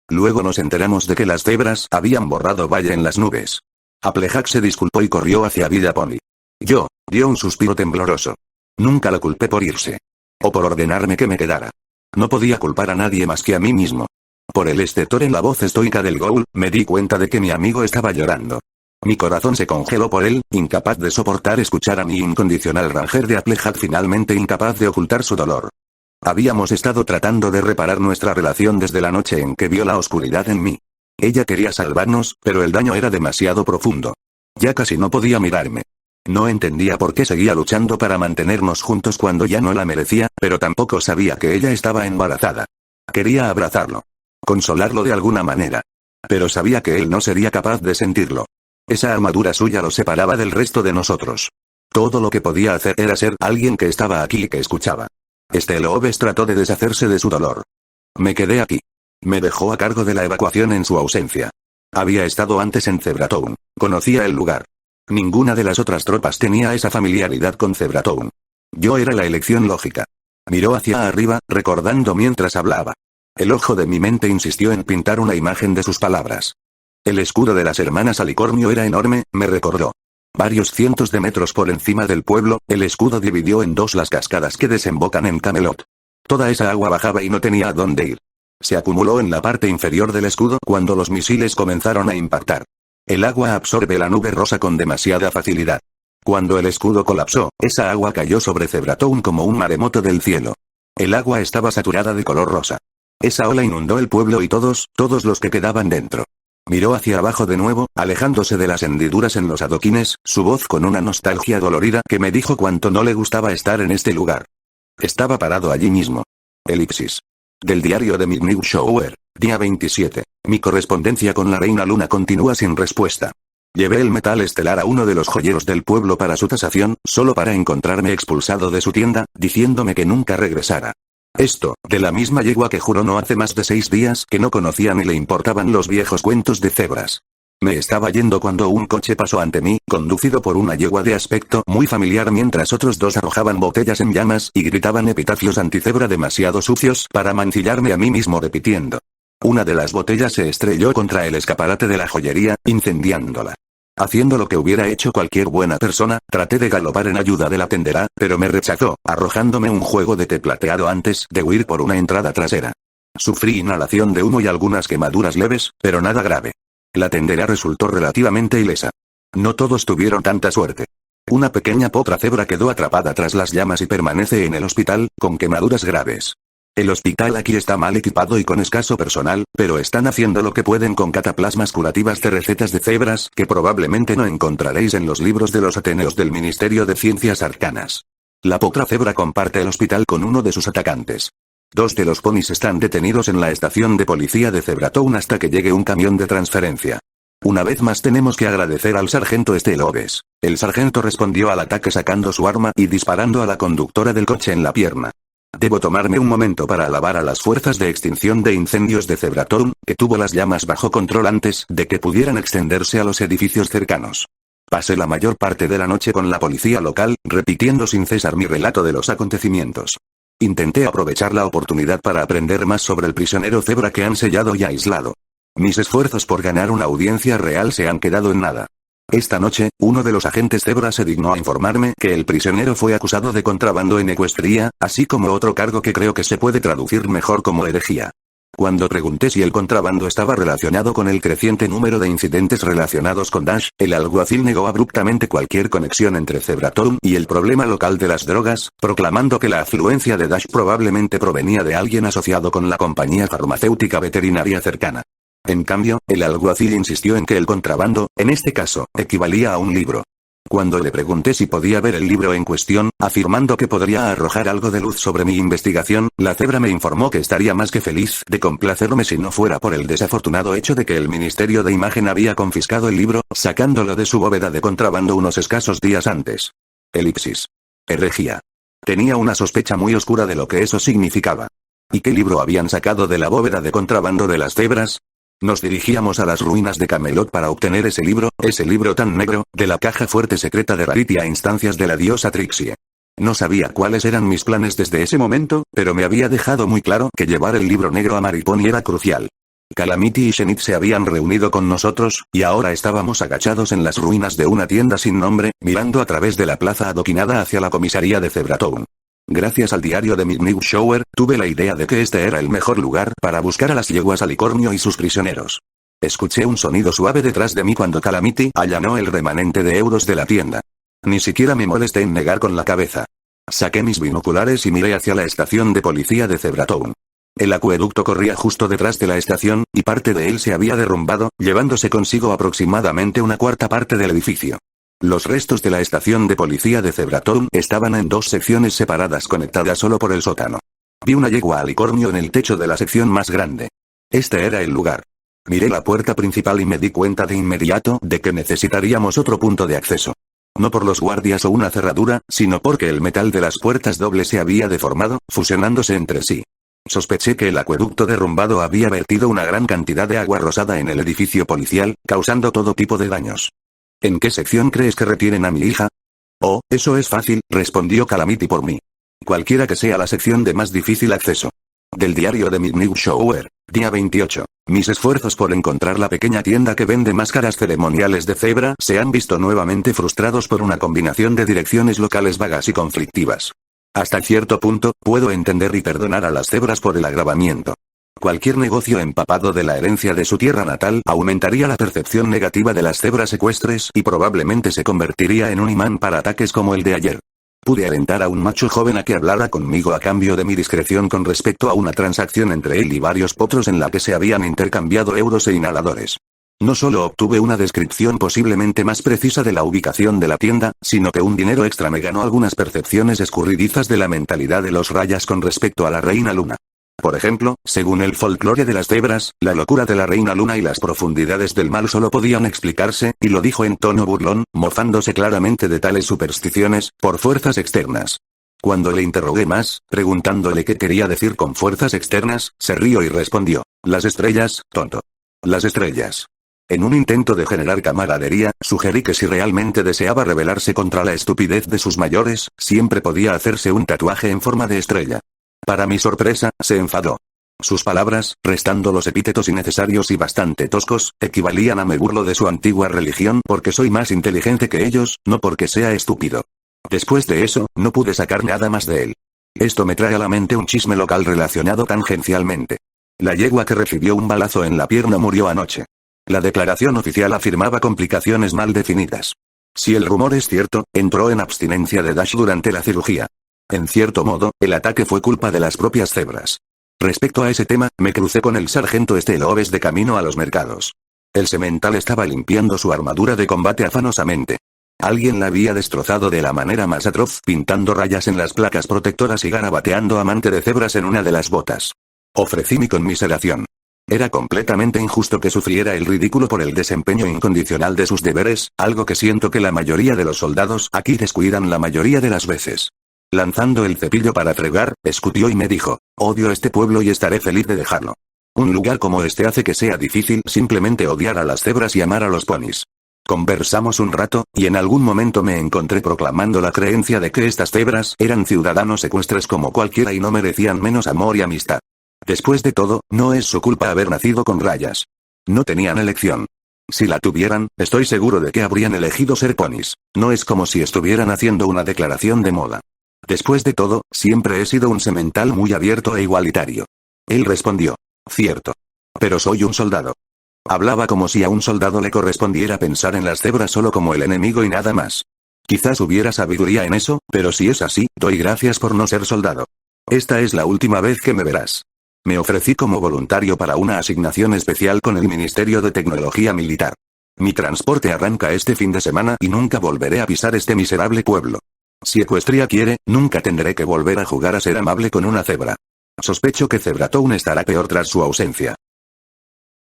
Luego nos enteramos de que las cebras habían borrado Valle en las nubes. Applejack se disculpó y corrió hacia Villa Pony. Yo, dio un suspiro tembloroso. Nunca la culpé por irse. O por ordenarme que me quedara. No podía culpar a nadie más que a mí mismo. Por el estertor en la voz estoica del Ghoul, me di cuenta de que mi amigo estaba llorando. Mi corazón se congeló por él, incapaz de soportar escuchar a mi incondicional ranger de Applejack, finalmente incapaz de ocultar su dolor. Habíamos estado tratando de reparar nuestra relación desde la noche en que vio la oscuridad en mí. Ella quería salvarnos, pero el daño era demasiado profundo. Ya casi no podía mirarme. No entendía por qué seguía luchando para mantenernos juntos cuando ya no la merecía, pero tampoco sabía que ella estaba embarazada. Quería abrazarlo. Consolarlo de alguna manera. Pero sabía que él no sería capaz de sentirlo. Esa armadura suya lo separaba del resto de nosotros. Todo lo que podía hacer era ser alguien que estaba aquí y que escuchaba. Este Loebes trató de deshacerse de su dolor. Me quedé aquí. Me dejó a cargo de la evacuación en su ausencia. Había estado antes en Zebratown. Conocía el lugar. Ninguna de las otras tropas tenía esa familiaridad con Zebratown. Yo era la elección lógica. Miró hacia arriba, recordando mientras hablaba. El ojo de mi mente insistió en pintar una imagen de sus palabras. El escudo de las hermanas Alicornio era enorme, me recordó. Varios cientos de metros por encima del pueblo, el escudo dividió en 2 las cascadas que desembocan en Camelot. Toda esa agua bajaba y no tenía a dónde ir. Se acumuló en la parte inferior del escudo cuando los misiles comenzaron a impactar. El agua absorbe la nube rosa con demasiada facilidad. Cuando el escudo colapsó, esa agua cayó sobre Zebratown como un maremoto del cielo. El agua estaba saturada de color rosa. Esa ola inundó el pueblo y todos los que quedaban dentro. Miró hacia abajo de nuevo, alejándose de las hendiduras en los adoquines, su voz con una nostalgia dolorida que me dijo cuánto no le gustaba estar en este lugar. Estaba parado allí mismo. Elipsis. Del diario de Midnight Shower, día 27. Mi correspondencia con la reina Luna continúa sin respuesta. Llevé el metal estelar a uno de los joyeros del pueblo para su tasación, solo para encontrarme expulsado de su tienda, diciéndome que nunca regresara. Esto, de la misma yegua que juró no hace más de 6 días que no conocía ni le importaban los viejos cuentos de cebras. Me estaba yendo cuando un coche pasó ante mí, conducido por una yegua de aspecto muy familiar mientras otros dos arrojaban botellas en llamas y gritaban epitafios anticebra demasiado sucios para mancillarme a mí mismo repitiendo. Una de las botellas se estrelló contra el escaparate de la joyería, incendiándola. Haciendo lo que hubiera hecho cualquier buena persona, traté de galopar en ayuda de la tendera, pero me rechazó, arrojándome un juego de té plateado antes de huir por una entrada trasera. Sufrí inhalación de humo y algunas quemaduras leves, pero nada grave. La tendera resultó relativamente ilesa. No todos tuvieron tanta suerte. Una pequeña potra cebra quedó atrapada tras las llamas y permanece en el hospital, con quemaduras graves. El hospital aquí está mal equipado y con escaso personal, pero están haciendo lo que pueden con cataplasmas curativas de recetas de cebras que probablemente no encontraréis en los libros de los Ateneos del Ministerio de Ciencias Arcanas. La potra cebra comparte el hospital con uno de sus atacantes. 2 de los ponis están detenidos en la estación de policía de Zebratown hasta que llegue un camión de transferencia. Una vez más tenemos que agradecer al sargento Steloves. El sargento respondió al ataque sacando su arma y disparando a la conductora del coche en la pierna. Debo tomarme un momento para alabar a las fuerzas de extinción de incendios de Zebratown, que tuvo las llamas bajo control antes de que pudieran extenderse a los edificios cercanos. Pasé la mayor parte de la noche con la policía local, repitiendo sin cesar mi relato de los acontecimientos. Intenté aprovechar la oportunidad para aprender más sobre el prisionero cebra que han sellado y aislado. Mis esfuerzos por ganar una audiencia real se han quedado en nada. Esta noche, uno de los agentes cebra se dignó a informarme que el prisionero fue acusado de contrabando en ecuestría, así como otro cargo que creo que se puede traducir mejor como herejía. Cuando pregunté si el contrabando estaba relacionado con el creciente número de incidentes relacionados con Dash, el alguacil negó abruptamente cualquier conexión entre Zebratown y el problema local de las drogas, proclamando que la afluencia de Dash probablemente provenía de alguien asociado con la compañía farmacéutica veterinaria cercana. En cambio, el alguacil insistió en que el contrabando, en este caso, equivalía a un libro. Cuando le pregunté si podía ver el libro en cuestión, afirmando que podría arrojar algo de luz sobre mi investigación, la cebra me informó que estaría más que feliz de complacerme si no fuera por el desafortunado hecho de que el Ministerio de Imagen había confiscado el libro, sacándolo de su bóveda de contrabando unos escasos días antes. Elipsis. Herejía. Tenía una sospecha muy oscura de lo que eso significaba. ¿Y qué libro habían sacado de la bóveda de contrabando de las cebras? Nos dirigíamos a las ruinas de Camelot para obtener ese libro tan negro, de la caja fuerte secreta de Rarity a instancias de la diosa Trixie. No sabía cuáles eran mis planes desde ese momento, pero me había dejado muy claro que llevar el libro negro a Maripony era crucial. Calamity y Shenit se habían reunido con nosotros, y ahora estábamos agachados en las ruinas de una tienda sin nombre, mirando a través de la plaza adoquinada hacia la comisaría de Zebratown. Gracias al diario de Midnight Shower, tuve la idea de que este era el mejor lugar para buscar a las yeguas alicornio y sus prisioneros. Escuché un sonido suave detrás de mí cuando Calamity allanó el remanente de euros de la tienda. Ni siquiera me molesté en negar con la cabeza. Saqué mis binoculares y miré hacia la estación de policía de Zebratown. El acueducto corría justo detrás de la estación, y parte de él se había derrumbado, llevándose consigo aproximadamente una cuarta parte del edificio. Los restos de la estación de policía de Zebratown estaban en 2 secciones separadas conectadas solo por el sótano. Vi una yegua alicornio en el techo de la sección más grande. Este era el lugar. Miré la puerta principal y me di cuenta de inmediato de que necesitaríamos otro punto de acceso. No por los guardias o una cerradura, sino porque el metal de las puertas dobles se había deformado, fusionándose entre sí. Sospeché que el acueducto derrumbado había vertido una gran cantidad de agua rosada en el edificio policial, causando todo tipo de daños. ¿En qué sección crees que retienen a mi hija? Oh, eso es fácil, respondió Calamity por mí. Cualquiera que sea la sección de más difícil acceso. Del diario de Midnight Shower, día 28. Mis esfuerzos por encontrar la pequeña tienda que vende máscaras ceremoniales de cebra se han visto nuevamente frustrados por una combinación de direcciones locales vagas y conflictivas. Hasta cierto punto, puedo entender y perdonar a las cebras por el agravamiento. Cualquier negocio empapado de la herencia de su tierra natal aumentaría la percepción negativa de las cebras ecuestres y probablemente se convertiría en un imán para ataques como el de ayer. Pude alentar a un macho joven a que hablara conmigo a cambio de mi discreción con respecto a una transacción entre él y varios potros en la que se habían intercambiado euros e inhaladores. No solo obtuve una descripción posiblemente más precisa de la ubicación de la tienda, sino que un dinero extra me ganó algunas percepciones escurridizas de la mentalidad de los rayas con respecto a la reina luna. Por ejemplo, según el folclore de las cebras, la locura de la reina luna y las profundidades del mal solo podían explicarse, y lo dijo en tono burlón, mofándose claramente de tales supersticiones, por fuerzas externas. Cuando le interrogué más, preguntándole qué quería decir con fuerzas externas, se rió y respondió: las estrellas, tonto. Las estrellas. En un intento de generar camaradería, sugerí que si realmente deseaba rebelarse contra la estupidez de sus mayores, siempre podía hacerse un tatuaje en forma de estrella. Para mi sorpresa, se enfadó. Sus palabras, restando los epítetos innecesarios y bastante toscos, equivalían a: me burlo de su antigua religión porque soy más inteligente que ellos, no porque sea estúpido. Después de eso, no pude sacar nada más de él. Esto me trae a la mente un chisme local relacionado tangencialmente. La yegua que recibió un balazo en la pierna murió anoche. La declaración oficial afirmaba complicaciones mal definidas. Si el rumor es cierto, entró en abstinencia de Dash durante la cirugía. En cierto modo, el ataque fue culpa de las propias cebras. Respecto a ese tema, me crucé con el sargento Steloves de camino a los mercados. El semental estaba limpiando su armadura de combate afanosamente. Alguien la había destrozado de la manera más atroz, pintando rayas en las placas protectoras y garabateando a mante de cebras en una de las botas. Ofrecí mi conmiseración. Era completamente injusto que sufriera el ridículo por el desempeño incondicional de sus deberes, algo que siento que la mayoría de los soldados aquí descuidan la mayoría de las veces. Lanzando el cepillo para fregar, escupió y me dijo: odio este pueblo y estaré feliz de dejarlo. Un lugar como este hace que sea difícil simplemente odiar a las cebras y amar a los ponis. Conversamos un rato, y en algún momento me encontré proclamando la creencia de que estas cebras eran ciudadanos ecuestres como cualquiera y no merecían menos amor y amistad. Después de todo, no es su culpa haber nacido con rayas. No tenían elección. Si la tuvieran, estoy seguro de que habrían elegido ser ponis. No es como si estuvieran haciendo una declaración de moda. Después de todo, siempre he sido un semental muy abierto e igualitario. Él respondió: cierto. Pero soy un soldado. Hablaba como si a un soldado le correspondiera pensar en las cebras solo como el enemigo y nada más. Quizás hubiera sabiduría en eso, pero si es así, doy gracias por no ser soldado. Esta es la última vez que me verás. Me ofrecí como voluntario para una asignación especial con el Ministerio de Tecnología Militar. Mi transporte arranca este fin de semana y nunca volveré a pisar este miserable pueblo. Si Equestria quiere, nunca tendré que volver a jugar a ser amable con una cebra. Sospecho que Zebratown estará peor tras su ausencia.